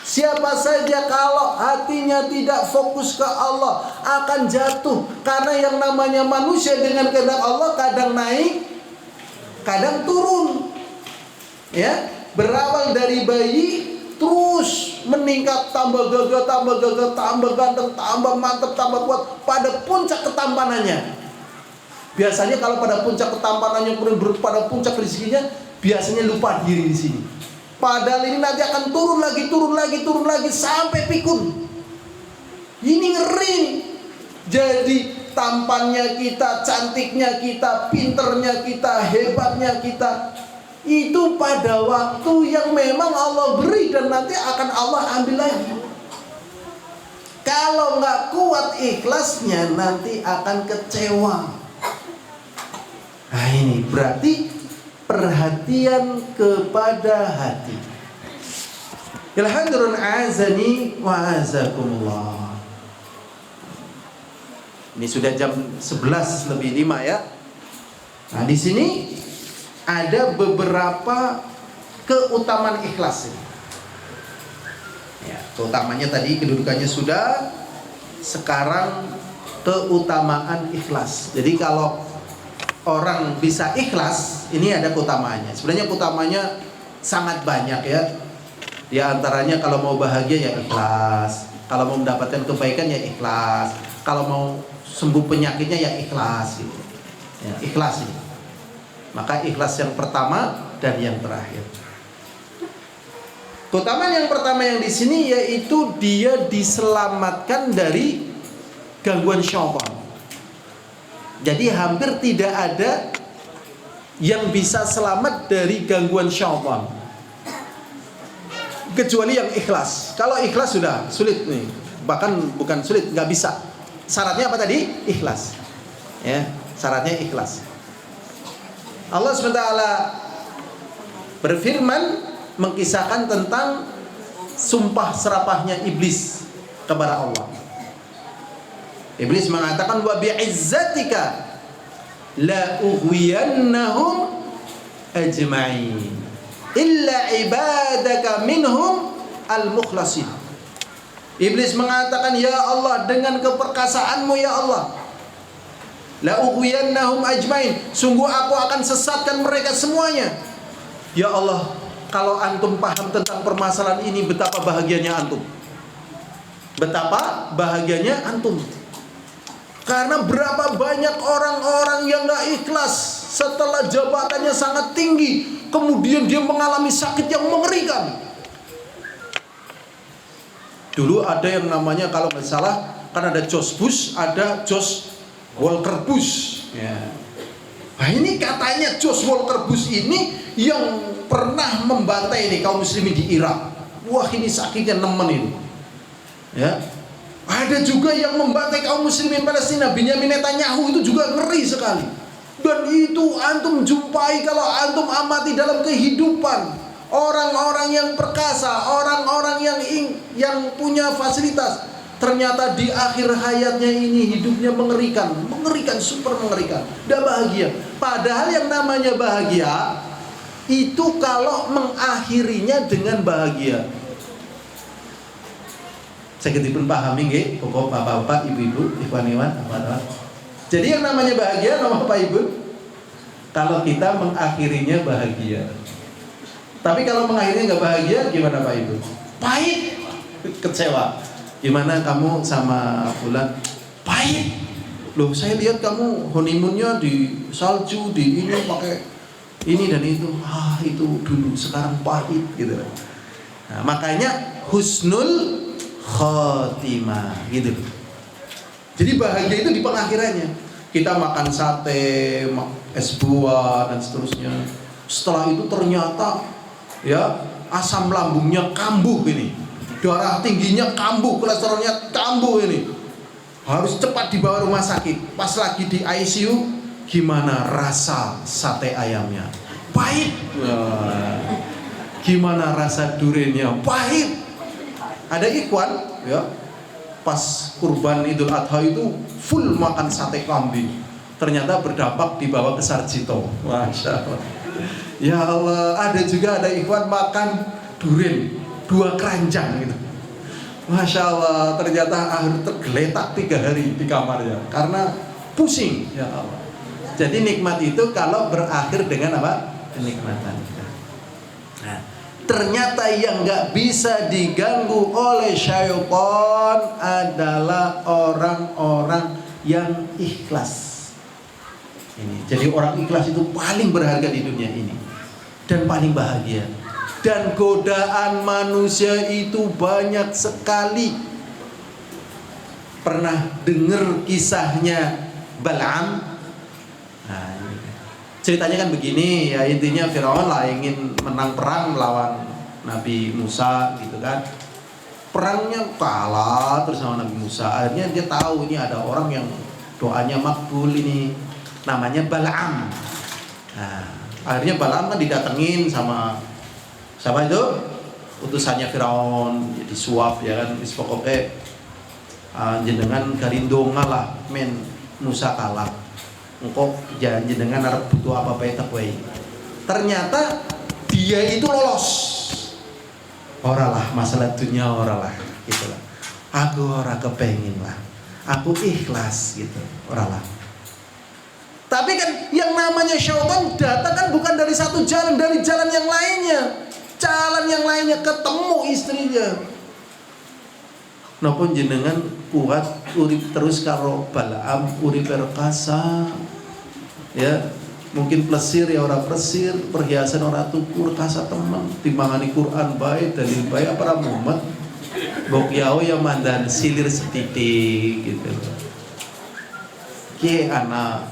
Siapa saja kalau hatinya tidak fokus ke Allah akan jatuh. Karena yang namanya manusia dengan kehendak Allah kadang naik, kadang turun. Ya, berawal dari bayi terus meningkat, tambah gagah, tambah ganteng, tambah mantap, tambah kuat pada puncak ketampanannya. Biasanya kalau pada puncak ketampanannya, pada puncak rezekinya, biasanya lupa diri di sini. Padahal ini nanti akan turun lagi sampai pikun. Ini ngeri. Jadi tampannya kita, cantiknya kita, pinternya kita, hebatnya kita, itu pada waktu yang memang Allah beri dan nanti akan Allah ambil lagi. Kalau nggak kuat ikhlasnya, nanti akan kecewa. Nah ini berarti perhatian kepada hati. Ilhamdulillah azani wa azakumullah. Ini sudah jam 11:05 ya. Nah di sini ada beberapa keutamaan ikhlas ini. Ya, keutamanya tadi kedudukannya sudah. Sekarang keutamaan ikhlas. Jadi kalau orang bisa ikhlas, ini ada keutamaannya. Sebenarnya keutamaannya sangat banyak ya. Di antaranya kalau mau bahagia ya ikhlas, kalau mau mendapatkan kebaikan ya ikhlas, kalau mau sembuh penyakitnya ya ikhlas gitu. Ya, ikhlas ini. Maka ikhlas yang pertama dan yang terakhir. Keutamaan yang pertama yang di sini yaitu dia diselamatkan dari gangguan syaitan. Jadi hampir tidak ada yang bisa selamat dari gangguan syaitan kecuali yang ikhlas. Kalau ikhlas sudah sulit nih, bahkan bukan sulit, nggak bisa. Syaratnya apa tadi? Ikhlas. Ya, syaratnya ikhlas. Allah SWT berfirman mengkisahkan tentang sumpah serapahnya iblis kepada Allah. Iblis mengatakan wa bi'izzatika la ughwiyannahum ajma'in illa ibadaka minhum al-mukhlasin. Iblis mengatakan, ya Allah, dengan keperkasaanmu ya Allah, la ughwiyannahum ajmain, sungguh aku akan sesatkan mereka semuanya. Ya Allah, kalau antum paham tentang permasalahan ini, betapa bahagianya antum. Betapa bahagianya antum. Karena berapa banyak orang-orang yang gak ikhlas setelah jabatannya sangat tinggi, kemudian dia mengalami sakit yang mengerikan. Dulu ada yang namanya, kalau nggak salah, kan ada George Bush, ada George Walker Bush. Ya. Nah ini katanya George Walker Bush ini yang pernah membantai nih kaum muslimin di Irak. Wah ini sakitnya nemen itu. Ya. Ada juga yang membantai kaum muslimin Palestina. Benyamin Netanyahu itu juga ngeri sekali. Dan itu antum jumpai kalau antum amati dalam kehidupan orang-orang yang perkasa, orang-orang yang punya fasilitas. Ternyata di akhir hayatnya ini hidupnya mengerikan, super mengerikan, tidak bahagia. Padahal yang namanya bahagia itu kalau mengakhirinya dengan bahagia. Saya ketipun pahami nggih, pokok bapak-bapak, ibu-ibu, ikhwan-ikhwan, apa-apa. Jadi yang namanya bahagia, nama Bapak Ibu, kalau kita mengakhirinya bahagia. Tapi kalau mengakhirinya nggak bahagia, gimana Pak Ibu? Pahit, kecewa. Gimana kamu sama Fulan? Pahit. Loh, saya lihat kamu honeymoonnya di salju, di ini pakai ini dan itu. Ah, itu dulu, sekarang pahit gitu. Nah, makanya husnul khotimah gitu. Jadi bahagia itu di pengakhirannya. Kita makan sate, es buah dan seterusnya. Setelah itu ternyata ya asam lambungnya kambuh ini, darah tingginya kambuh, kolesterolnya kambuh ini. Harus cepat dibawa rumah sakit. Pas lagi di ICU, gimana rasa sate ayamnya? Pahit. Gimana rasa duriannya? Pahit. Ada ikhwan ya, pas kurban Idul Adha itu full makan sate kambing. Ternyata berdampak dibawa ke Sarjito. Masya Allah. Ya Allah, ada juga ada ikhwan makan durian 2 keranjang gitu. Masya Allah, ternyata akhir tergeletak 3 hari di kamarnya karena pusing. Ya Allah. Jadi nikmat itu kalau berakhir dengan apa? Kenikmatan. Nah, ternyata yang nggak bisa diganggu oleh syaitan adalah orang-orang yang ikhlas. Ini. Jadi orang ikhlas itu paling berharga di dunia ini dan paling bahagia. Dan godaan manusia itu banyak sekali. Pernah dengar kisahnya Bal'am? Nah, ceritanya kan begini ya, intinya Firaun lah ingin menang perang melawan Nabi Musa gitu kan. Perangnya kalah terus sama Nabi Musa. Akhirnya dia tahu ini ada orang yang doanya makbul ini, namanya Bal'am. Nah, akhirnya Bal'am kan didatengin sama siapa itu? Utusannya Firaun, disuap ya kan, pokoknya jenengan garindonga lah men Musa kalah. Engkau janji dengan arep butuh apa bae tak wae. Ternyata dia itu lolos. Ora lah masalah dunia, ora lah gitu lah. Aku ora kepengin lah. Aku ikhlas gitu. Ora lah. Tapi kan yang namanya syaitan datang kan bukan dari satu jalan, dari jalan yang lainnya. Jalan yang lainnya ketemu istrinya. Napa jenengan kuat urip terus karo Bal'am, urip perkasa. Ya, mungkin plesir ya ora plesir, perhiasan ora tuku, kasa temen, timbangani Quran bae, dalil bae apa ra mumet. Mbok yao ya mandan silir setitik gitu. Ki ana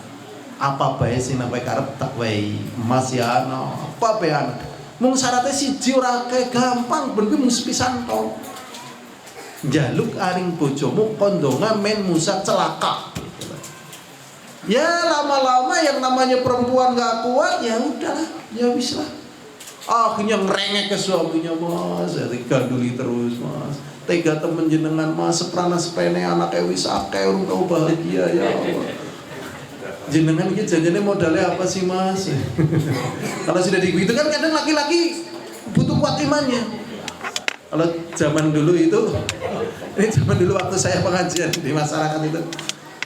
apa bae sing nape karep tak wae. Emas ya ana, apa bae ana. Mung syaratnya siji ora gampang, ben kuwi mus pisan to. Jaluk aring bojomu kondonga men Musa celaka. Ya lama-lama yang namanya perempuan gak kuat, ya udahlah, ya wis lah. Akhirnya ngerengek ke suaminya, mas, diganduli terus mas. Tega temen jenengan mas, seprana sepene anaknya wis akeh, urung tau bahagia ya Allah. jenengan ini janjinya modalnya apa sih mas? Kalau sudah itu kan kadang laki-laki butuh kuat imannya. Kalau zaman dulu itu, ini zaman dulu waktu saya pengajian di masyarakat itu,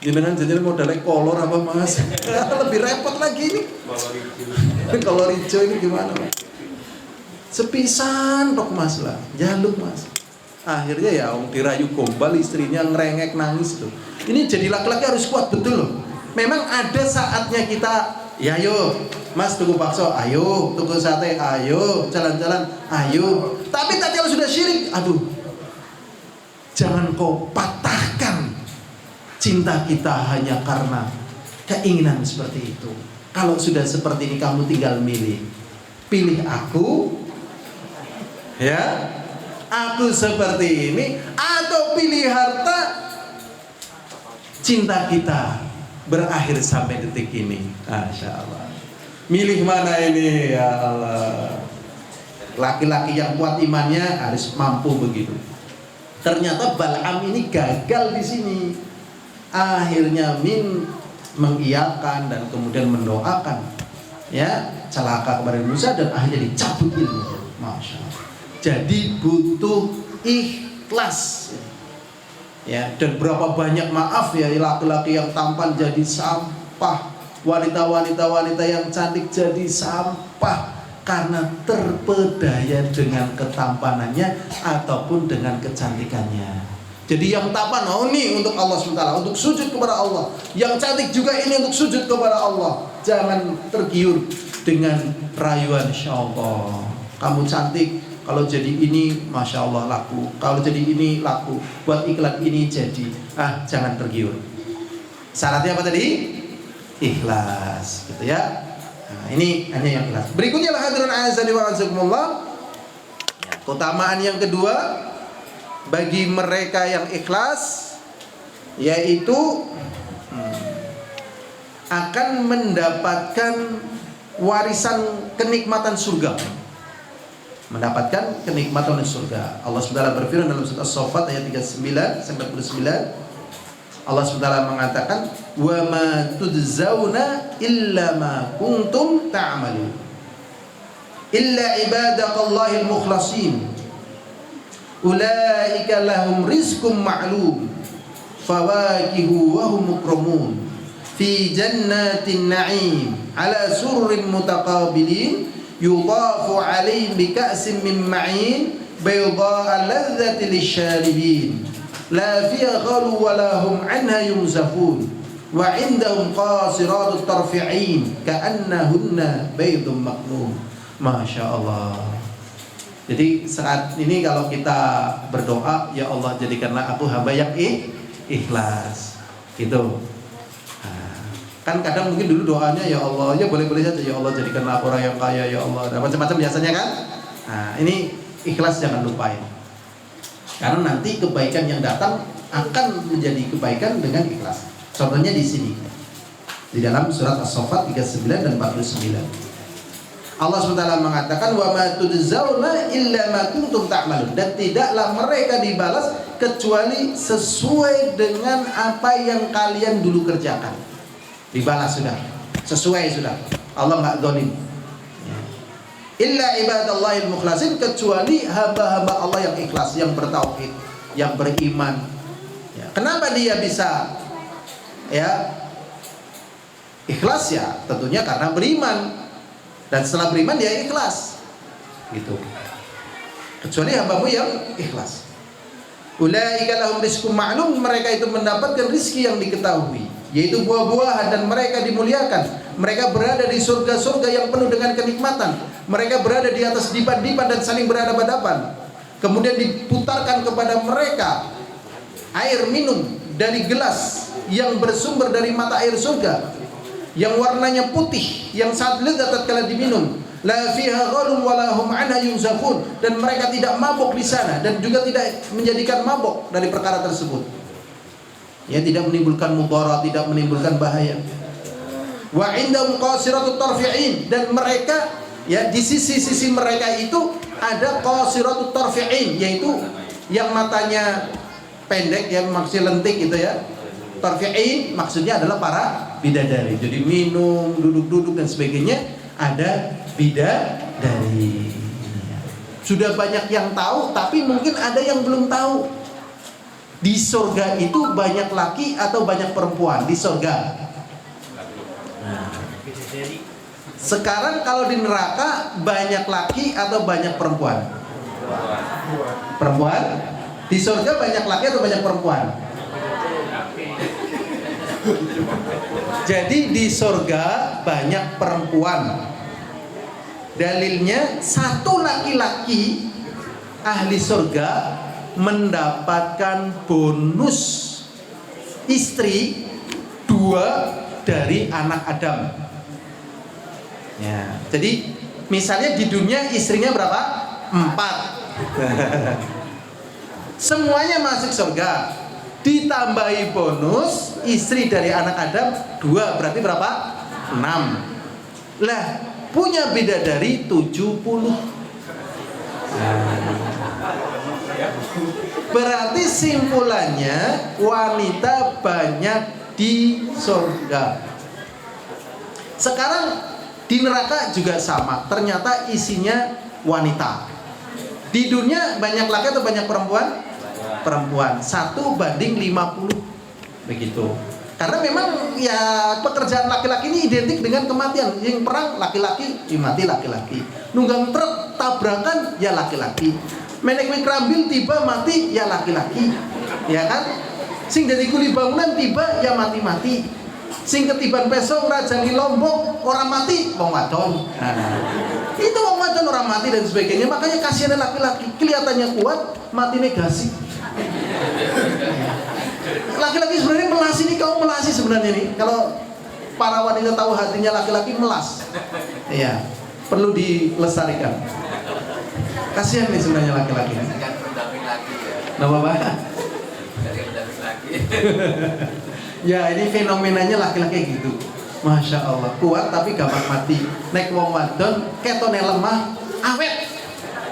jenengan janjinya modalnya kolor apa mas? Lebih repot lagi ini. Kolor hijau ini gimana? Sepisan tok mas lah, jaluk mas. Akhirnya ya dirayu gombal, istrinya ngerengek nangis tuh. Ini jadi laki-laki harus kuat betul loh. Memang ada saatnya kita, ya ayo mas tunggu bakso, ayo tunggu sate, ayo jalan-jalan, ayo. Tapi tadi kalau sudah syirik, aduh, jangan kau patahkan cinta kita hanya karena keinginan seperti itu. Kalau sudah seperti ini kamu tinggal pilih aku, ya, aku seperti ini, atau pilih harta. Cinta kita berakhir sampai detik ini. Masya Allah. Milih mana ini ya Allah. Laki-laki yang kuat imannya harus mampu begitu. Ternyata Bal'am ini gagal di sini. Akhirnya mengiyakan dan kemudian mendoakan, ya, celaka kepada Musa dan akhirnya dicabut ilmu. Masya Allah. Jadi butuh ikhlas. Ya, dan berapa banyak maaf ya laki-laki yang tampan jadi sampah, wanita-wanita yang cantik jadi sampah karena terpedaya dengan ketampanannya ataupun dengan kecantikannya. Jadi yang tampan ini untuk Allah SWT, untuk sujud kepada Allah. Yang cantik juga ini untuk sujud kepada Allah. Jangan tergiur dengan rayuan, insya Allah kamu cantik, kalau jadi ini masya Allah laku, kalau jadi ini laku, buat iklan ini jadi. Jangan tergiur. Syaratnya apa tadi? Ikhlas, gitu ya. Nah, ini hanya yang ikhlas. Berikutnya lah hadirin azani wa azakumullah. Keutamaan yang kedua bagi mereka yang ikhlas, yaitu akan mendapatkan warisan kenikmatan surga. Mendapatkan kenikmatan surga. Allah SWT berfirman dalam surat As-Saffat ayat 39-49. Allah SWT mengatakan, "Wa ma tudzawna illa ma kuntum ta'malun. Illa ibadaqallahil mukhlasin. Ulaika lahum rizqum ma'lum. Fawakihu wa hum mukramun. Fi jannatin na'im. Ala surrin mutaqabilin. Yudafu alaihim bika'sin min ma'in bayda'a ladzati lisyaribin la fiha ghalu wa lahum 'anha yunzafun wa 'indahum qasiratut tarfi'in ka'annahunna baydun maknun." Masya Allah. Jadi saat ini kalau kita berdoa, ya Allah jadikanlah aku hamba yang ikhlas, gitu. Kan kadang mungkin dulu doanya ya Allah, ya boleh-boleh saja, ya Allah jadikanlah aku orang yang kaya, ya Allah, dan macam-macam biasanya kan. Nah, ini ikhlas jangan lupain. Karena nanti kebaikan yang datang akan menjadi kebaikan dengan ikhlas. Contohnya di sini. Di dalam surat As-Saffat 39 dan 49. Allah SWT mengatakan, "Wa ma tudzawna illa ma kuntum ta'malun." Dan tidaklah mereka dibalas kecuali sesuai dengan apa yang kalian dulu kerjakan. Dibalas sudah, sesuai sudah. Allah nggak zalim. Illa ibadallahil mukhlasin, kecuali hamba-hamba Allah yang ikhlas, yang bertauhid, yang beriman. Ya. Kenapa dia bisa ikhlas? Ya tentunya karena beriman, dan setelah beriman dia ikhlas, gitu. Kecuali hambamu yang ikhlas. Ulaika lahum rizqum ma'lum, mereka itu mendapatkan rizki yang diketahui, yaitu buah-buahan, dan mereka dimuliakan. Mereka berada di surga-surga yang penuh dengan kenikmatan. Mereka berada di atas dipan-dipan dan saling berhadapan-hadapan. Kemudian diputarkan kepada mereka air minum dari gelas yang bersumber dari mata air surga, yang warnanya putih, yang sangat lezat tatkala diminum. La fiha ghalun wa lahum 'anha yunzafun, dan mereka tidak mabuk di sana dan juga tidak menjadikan mabuk dari perkara tersebut. Ya, tidak menimbulkan mudarat, tidak menimbulkan bahaya. Wa 'indahum qasiratut tarfi'in, dan mereka di sisi-sisi mereka itu ada qasiratut tarfi'in, yaitu yang matanya pendek, yang maksudnya lentik gitu ya. Tarfi'in maksudnya adalah para bidadari. Jadi minum, duduk-duduk dan sebagainya ada bidadari. Sudah banyak yang tahu, tapi mungkin ada yang belum tahu. Di surga itu banyak laki atau banyak perempuan di surga? Nah. Sekarang kalau di neraka banyak laki atau banyak perempuan? Perempuan. Di surga banyak laki atau banyak perempuan? Jadi di surga banyak perempuan. Dalilnya satu laki-laki ahli surga mendapatkan bonus istri 2 dari anak Adam. Ya, jadi misalnya di dunia istrinya berapa? 4. Semuanya masuk surga. Ditambahi bonus istri dari anak Adam 2, berarti berapa? 6. Lah, punya bidadari 70. Berarti simpulannya wanita banyak di surga. Sekarang di neraka juga sama. Ternyata isinya wanita. Di dunia banyak laki atau banyak perempuan? Perempuan. 1:50. Begitu. Karena memang ya pekerjaan laki-laki ini identik dengan kematian. Yang perang laki-laki, mati laki-laki. Nunggang truk tabrakan ya laki-laki. Menek krambil tiba mati ya laki-laki. Ya kan? Sing dari kuli bangunan tiba ya mati-mati. Sing ketiban peso ngrajani lombok orang mati wong wadon. Nah, itu wong wadon orang mati dan sebagainya. Makanya kasihan laki-laki kelihatannya kuat, mati negasi. Laki-laki sebenarnya melas ini, kaum melasi sebenarnya nih. Kalau para wanita tahu hatinya laki-laki melas. Iya, perlu dilestarikan. Kasihan nih sebenarnya laki-laki. Kan pendamping lagi ya. Nah, Bapak. Jadi pendamping lagi. Ya, ini fenomenanya laki-laki gitu. Masya Allah, kuat tapi gampang mati. Nek wong wadon ketone lemah, awet.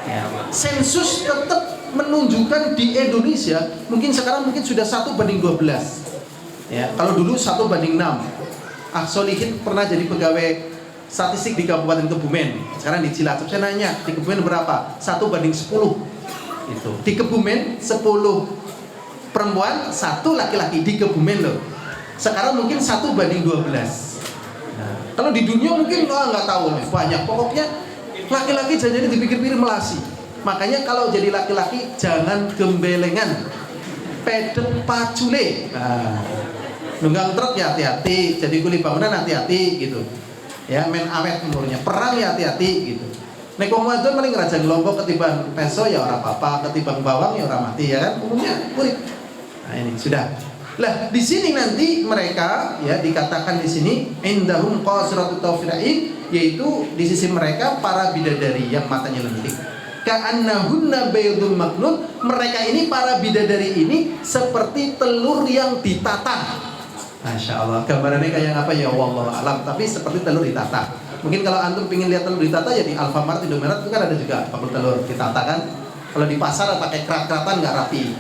Ya, sensus tetap menunjukkan di Indonesia mungkin sekarang sudah 1:12. Ya, kalau dulu 1:6. Solihin pernah jadi pegawai statistik di Kabupaten Kebumen. Sekarang di Cilacap. Saya nanya, di Kebumen berapa? 1:10. Itu. Di Kebumen 10 perempuan, 1 laki-laki di Kebumen loh. Sekarang mungkin 1:12. Nah, kalau di dunia mungkin nggak tahu nih, banyak. Pokoknya laki-laki jadi dipikir-pikir melasi. Makanya kalau jadi laki-laki jangan gembelengan, pedek pacule. Nah, nunggang truk ya hati-hati, jadi kuli bangunan hati-hati gitu. Ya, main awet umurnya, perang ya hati-hati gitu. Nek wong wadon paling ngerajani lombok ketimbang peso ya ora apa-apa, ketimbang bawang ya ora mati ya kan, umumnya kulit. Nah ini sudah. Lah di sini nanti mereka ya dikatakan di sini indahum qasratut tawfirain, yaitu di sisi mereka para bidadari yang matanya lentik. Ka'annahunna baydun maknun, mereka ini para bidadari ini seperti telur yang ditata. Masya Allah, gambarannya kayak apa ya wallahu alam, tapi seperti telur ditata. Mungkin kalau antum pingin lihat telur ditata ya di Alfamart, Indomaret itu kan ada juga pakai telur ditata kan. Kalau di pasar pakai kerat-keratan nggak rapi.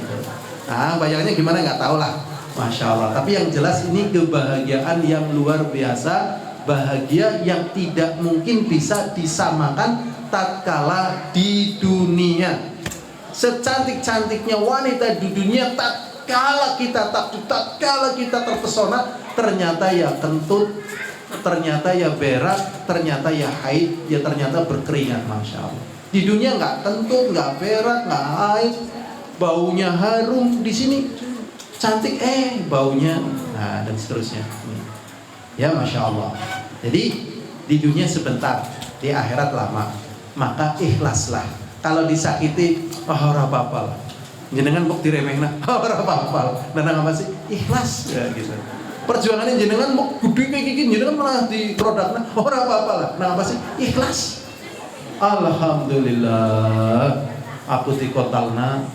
Nah bayangannya gimana nggak tahu lah. Masya Allah. Tapi yang jelas ini kebahagiaan yang luar biasa, bahagia yang tidak mungkin bisa disamakan tatkala di dunia. Secantik-cantiknya wanita di dunia, tatkala kita takjub, tatkala kita terpesona, ternyata ya kentut, ternyata ya berak, ternyata ya haid, ya ternyata berkeringat. Masya Allah. Di dunia nggak kentut, nggak berak, nggak haid, baunya harum. Di sini cantik baunya, nah dan seterusnya. Ya Masya Allah. Jadi di dunia sebentar, di akhirat lama. Maka ikhlaslah. Kalau disakiti, ora apa-apa lah. Jenengan kok diremehna, ora apa-apa. Nah apa sih? Ikhlas ya gitu. Perjuangannya jenengan mau gede kayak gini, jenengan malah di produknya, ora apa-apa lah. Nah apa sih? Ikhlas. Alhamdulillah, aku dikotalna.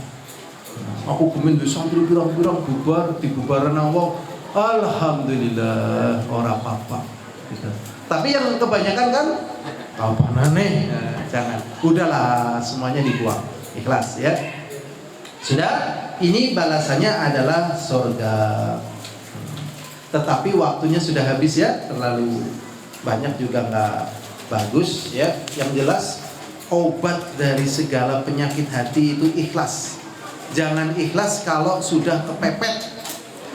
Aku kemen di santri pirang-pirang bubar, dibubaran wong. Alhamdulillah, ora apa-apa. Gitu. Tapi yang kebanyakan kan apa nane? Jangan. Udahlah, semuanya dibuang. Ikhlas ya. Sudah, ini balasannya adalah surga. tetapi waktunya sudah habis ya, terlalu banyak juga nggak bagus ya. Yang jelas obat dari segala penyakit hati itu ikhlas. Jangan ikhlas kalau sudah kepepet.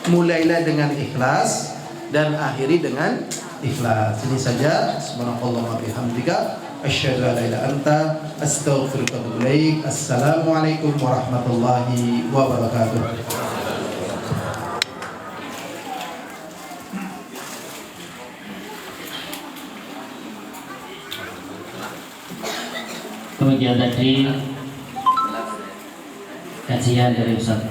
Mulailah dengan ikhlas dan akhiri dengan ikhlas. Ini saja. Subhanallah wa bihamdika asyhadu an la ilaha illa anta astaghfiruka wa atubu ilaik. Assalamualaikum warahmatullahi wabarakatuh. Demikian tadi kajian dari Ustaz